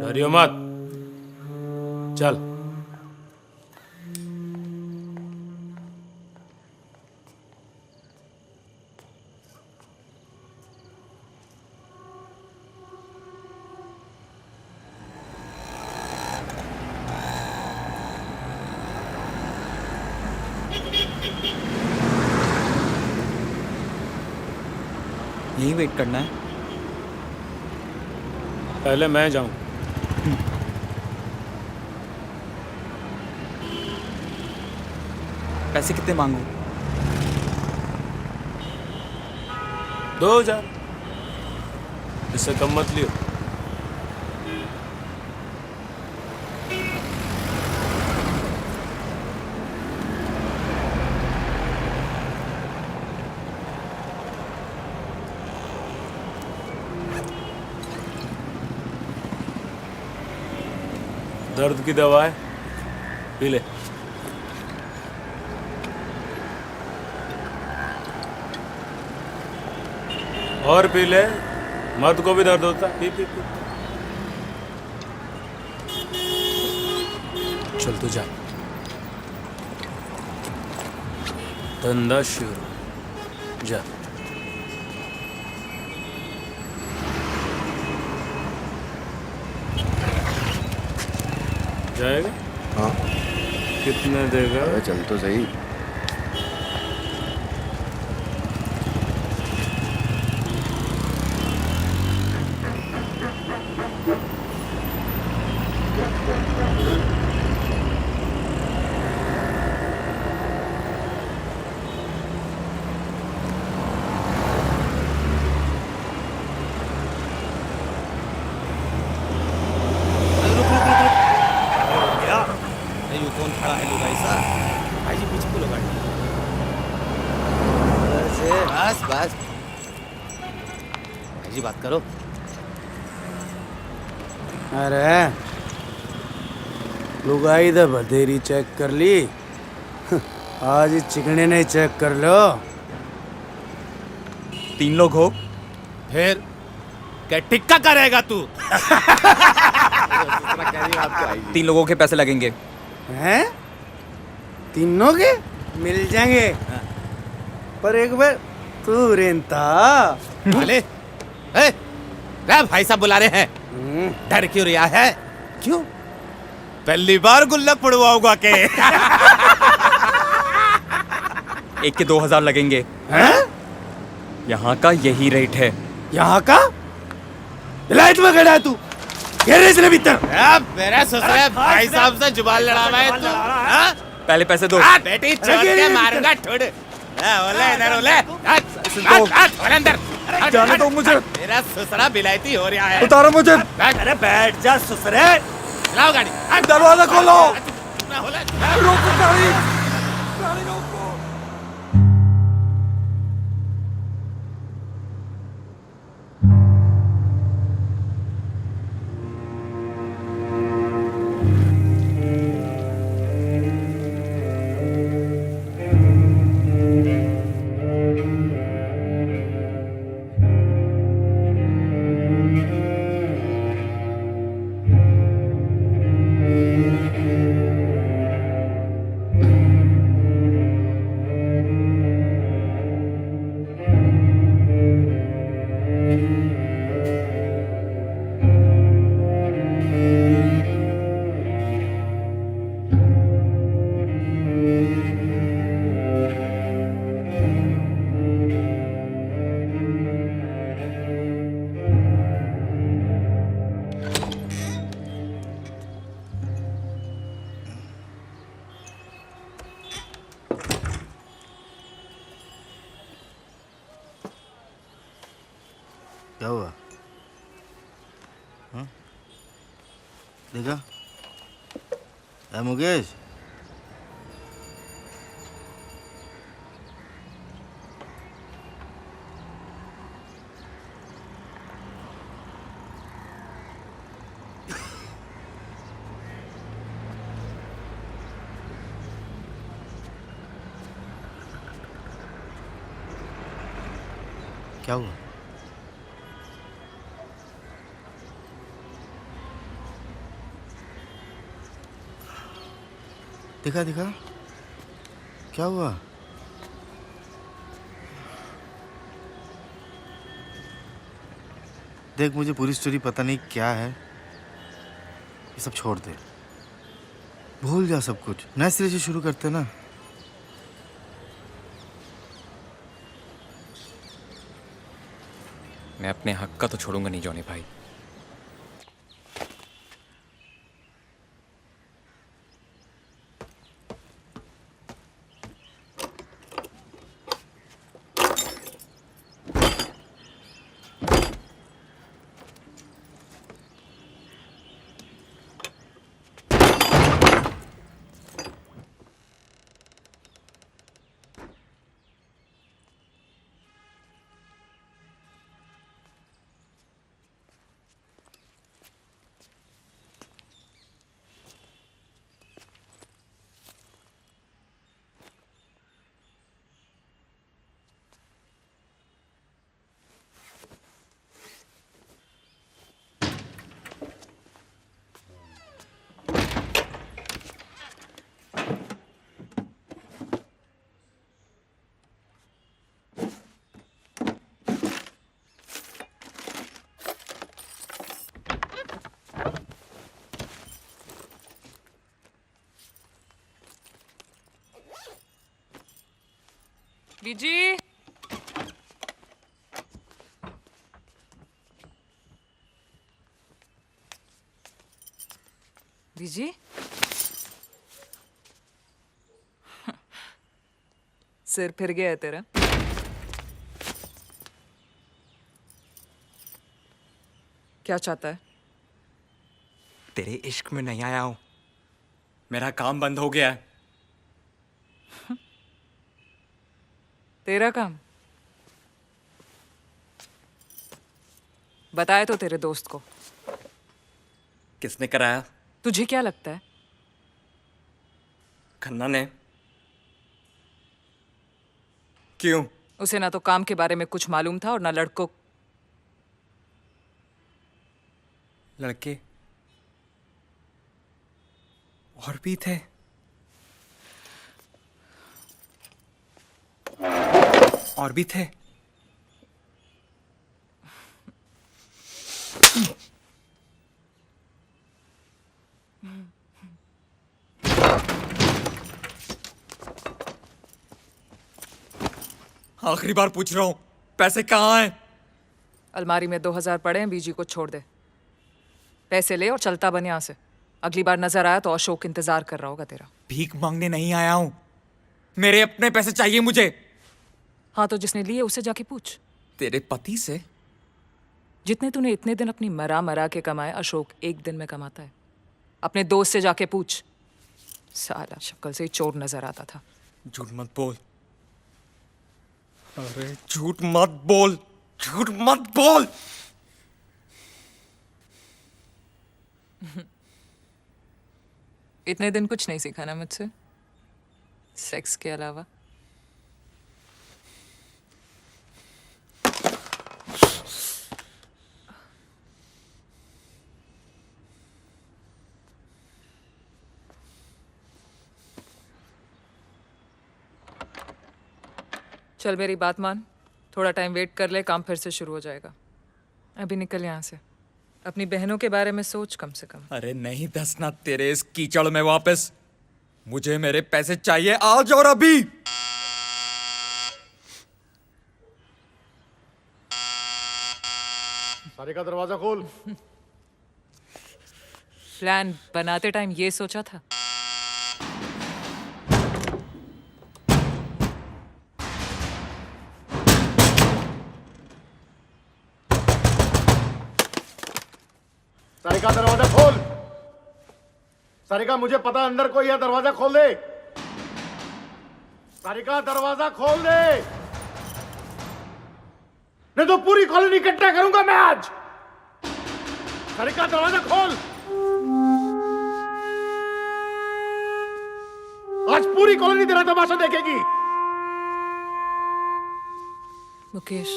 डरियो मत। चल। यही वेट करना है? पहले मैं जाऊं। पैसे कितने मांगू? 2000। इससे कम मत लियो। दर्द की दवा है, पी ले। और पी ले, मर्द को भी दर्द होता है। P P P. चल तू जा, धंधा शुरू। जा। जाएगा? हाँ। कितने देगा? अरे चल तो सही। बस बस भाई जी बात करो। अरे लुगाई तो बतेरी चेक कर ली, आज चिकने नहीं चेक कर लो। 3 लोग हो? फिर क्या टिक्का करेगा तू? 3 लोगों के पैसे लगेंगे। हैं? तीनों के मिल जाएंगे, पर एक बार तू रेंता। अरे भाई साहब बुला रहे हैं, डर क्यों रिया है? क्यों? पहली बार गुल्लक पड़वाऊंगा के। एक के 2000 लगेंगे। हैं? यहाँ का यही रेट है। यहाँ का? लाइट में खड़ा है तू, गैरेज में भीतर। मेरा ससुर भाई साहब से जुबान लड़ावा है तू? हाँ? पहले पैसे दो। बेटी चोट के मारूंगा ठुड। ओले इधर ओले। ओले अंदर। जाने दो मुझे। मेरा ससुरा बिलायती हो रहा है। उतारो मुझे। अरे बैठ जा ससुरे। चलाओ गाड़ी। दरवाजा खोलो। रोको गाड़ी। क्या हुआ? हाँ? देखा? मुकेश, क्या हुआ? दिखा दिखा, क्या हुआ? देख, मुझे पूरी स्टोरी पता नहीं क्या है, ये सब छोड़ दे, भूल जा सब कुछ, नए सिरे से शुरू करते ना। मैं अपने हक का तो छोड़ूंगा नहीं जॉनी भाई। बीजी, बीजी, सिर फिर गया है तेरा? क्या चाहता है? तेरे इश्क में नहीं आया हूं, मेरा काम बंद हो गया है। तेरा काम बताया तो तेरे दोस्त को। किसने कराया? तुझे क्या लगता है? खन्ना ने। क्यों? उसे ना तो काम के बारे में कुछ मालूम था और ना लड़कों। लड़के और भी थे। और भी थे। आखिरी बार पूछ रहा हूं, पैसे कहाँ हैं? अलमारी में 2000 पड़े हैं, बीजी को छोड़ दे। पैसे ले और चलता बन यहाँ से। अगली बार नजर आया तो अशोक इंतजार कर रहा होगा तेरा। भीख मांगने नहीं आया हूं, मेरे अपने पैसे चाहिए मुझे। हाँ तो जिसने लिए उसे जाके पूछ। तेरे पति से? जितने तूने इतने दिन अपनी मरा मरा के कमाए, अशोक एक दिन में कमाता है। अपने दोस्त से जाके पूछ। साला शक्ल से ही चोर नजर आता था। झूठ मत बोल। अरे झूठ मत बोल, झूठ मत बोल। इतने दिन कुछ नहीं सीखा ना मुझसे, सेक्स के अलावा। चल मेरी बात मान, थोड़ा टाइम वेट कर ले, काम फिर से शुरू हो जाएगा। अभी निकल यहाँ से। अपनी बहनों के बारे में सोच कम से कम। अरे नहीं धसना तेरे इस कीचड़ में वापस। मुझे मेरे पैसे चाहिए आज और अभी। सारे का दरवाजा खोल। प्लान बनाते टाइम ये सोचा था? सारिका दरवाजा खोल। सारिका मुझे पता अंदर कोई है, दरवाजा खोल दे। सारिका दरवाजा खोल दे, नहीं तो पूरी कॉलोनी इकट्ठा करूंगा मैं आज। सारिका दरवाजा खोल। आज पूरी कॉलोनी तेरा तमाशा देखेगी। मुकेश,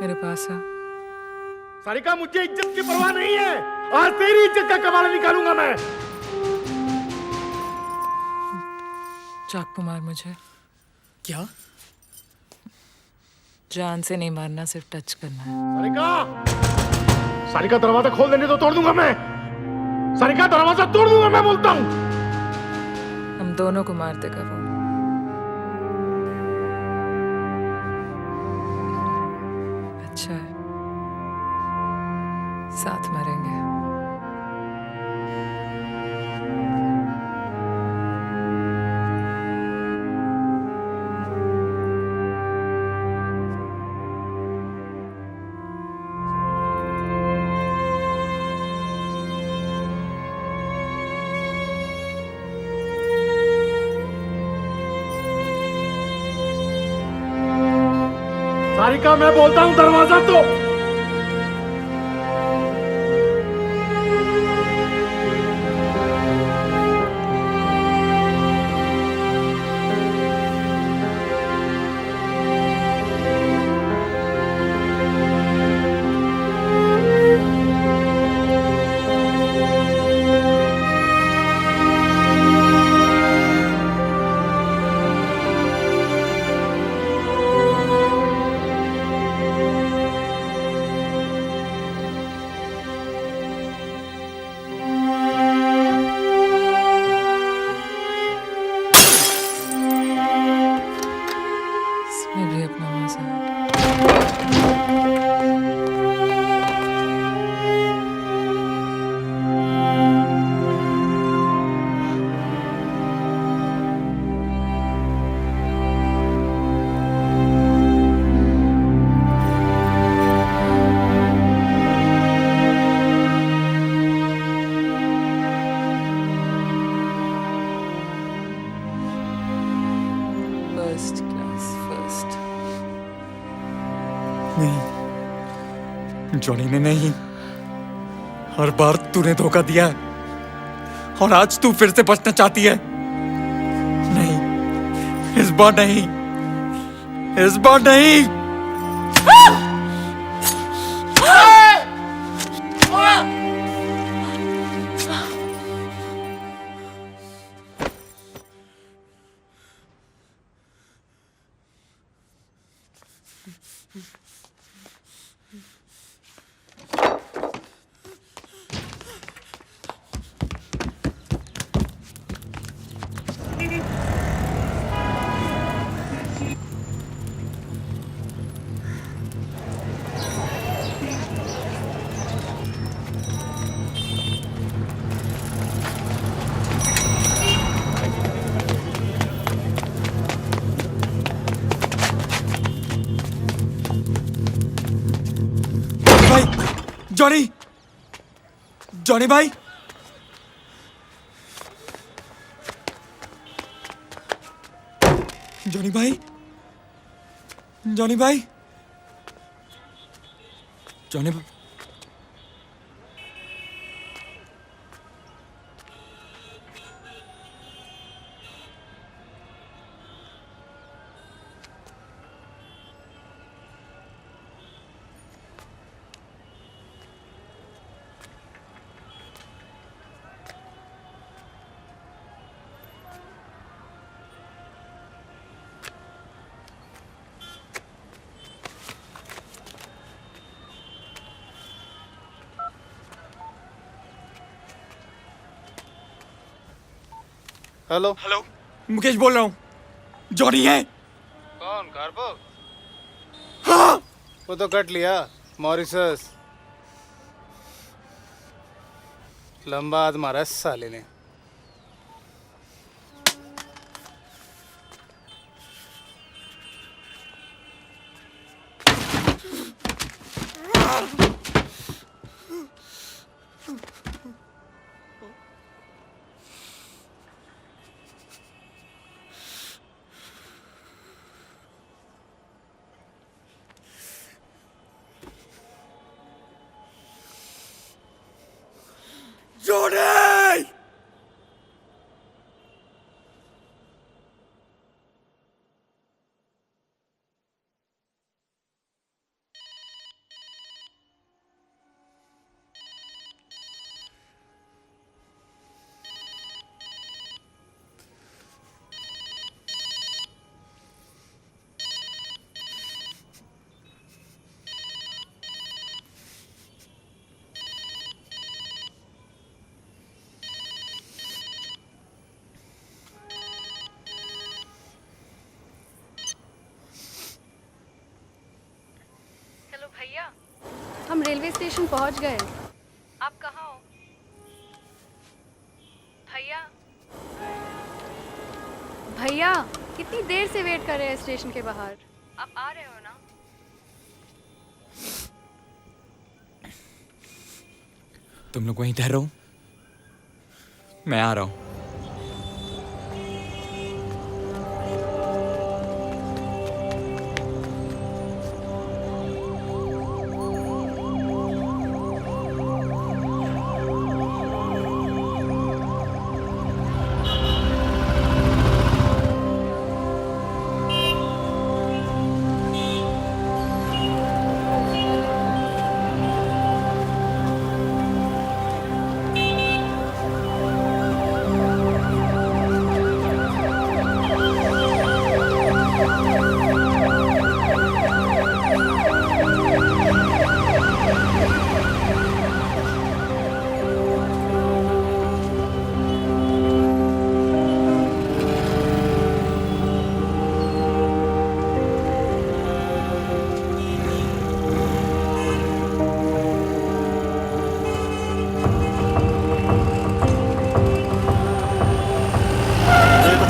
मेरे पास आ। सारिका, मुझे इज्जत की परवाह नहीं है। आज तेरी इज्जत का कबाड़ा निकालूंगा मैं। चाकू मार मुझे। क्या? जान से नहीं मारना, सिर्फ टच करना है। सारिका, सारिका दरवाजा खोल देने तो तोड़ दूंगा मैं। सारिका दरवाजा तोड़ दूंगा मैं, बोलता हूँ। हम दोनों को मार देगा वो। अच्छा है, साथ मरेंगे। सारिका, मैं बोलता हूँ दरवाजा तो। इसमें भी अपना मजा है। First class, first. नहीं, जॉनी ने नहीं। हर बार तूने धोखा दिया है और आज तू फिर से बचना चाहती है। नहीं, इस बार नहीं, इस बार नहीं। भाई, जॉनी, जॉनी भाई, जॉनी भाई, जॉनी भाई, जॉनी भाई। हेलो हेलो, मुकेश बोल रहा हूँ। जॉनी है? कौन? कार्पो? हाँ, वो तो कट लिया। मॉरिसस लंबा हाथ मारा इस साले ने। जॉनी! हम रेलवे स्टेशन पहुंच गए। आप कहाँ हो भैया? भैया कितनी देर से वेट कर रहे हैं स्टेशन के बाहर। आप आ रहे हो ना? तुम लोग वहीं ठहरो, मैं आ रहा हूं।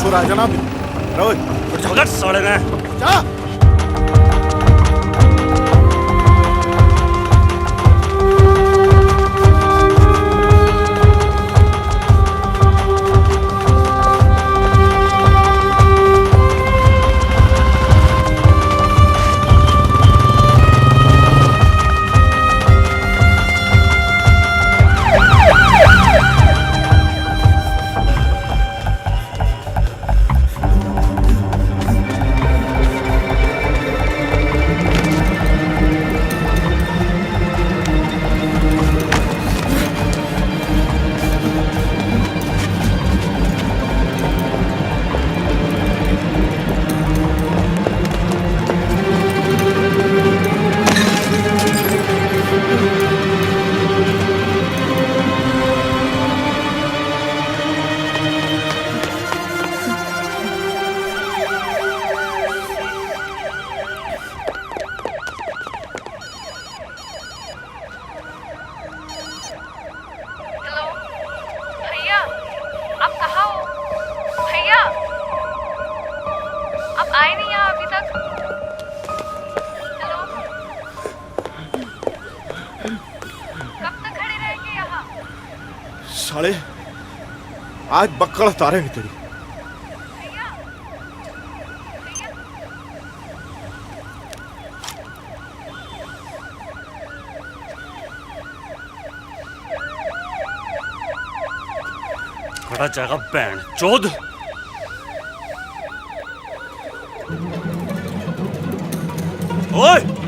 छोरा जनाब रोज झगड़ साड़े ने जा आए नहीं यहाँ अभी तक। हेलो, कब तक खड़े रहेंगे यहाँ? साले आज बक्कड़ तारेंगे तेरी। खड़ा जाएगा बैंड चोद। ओए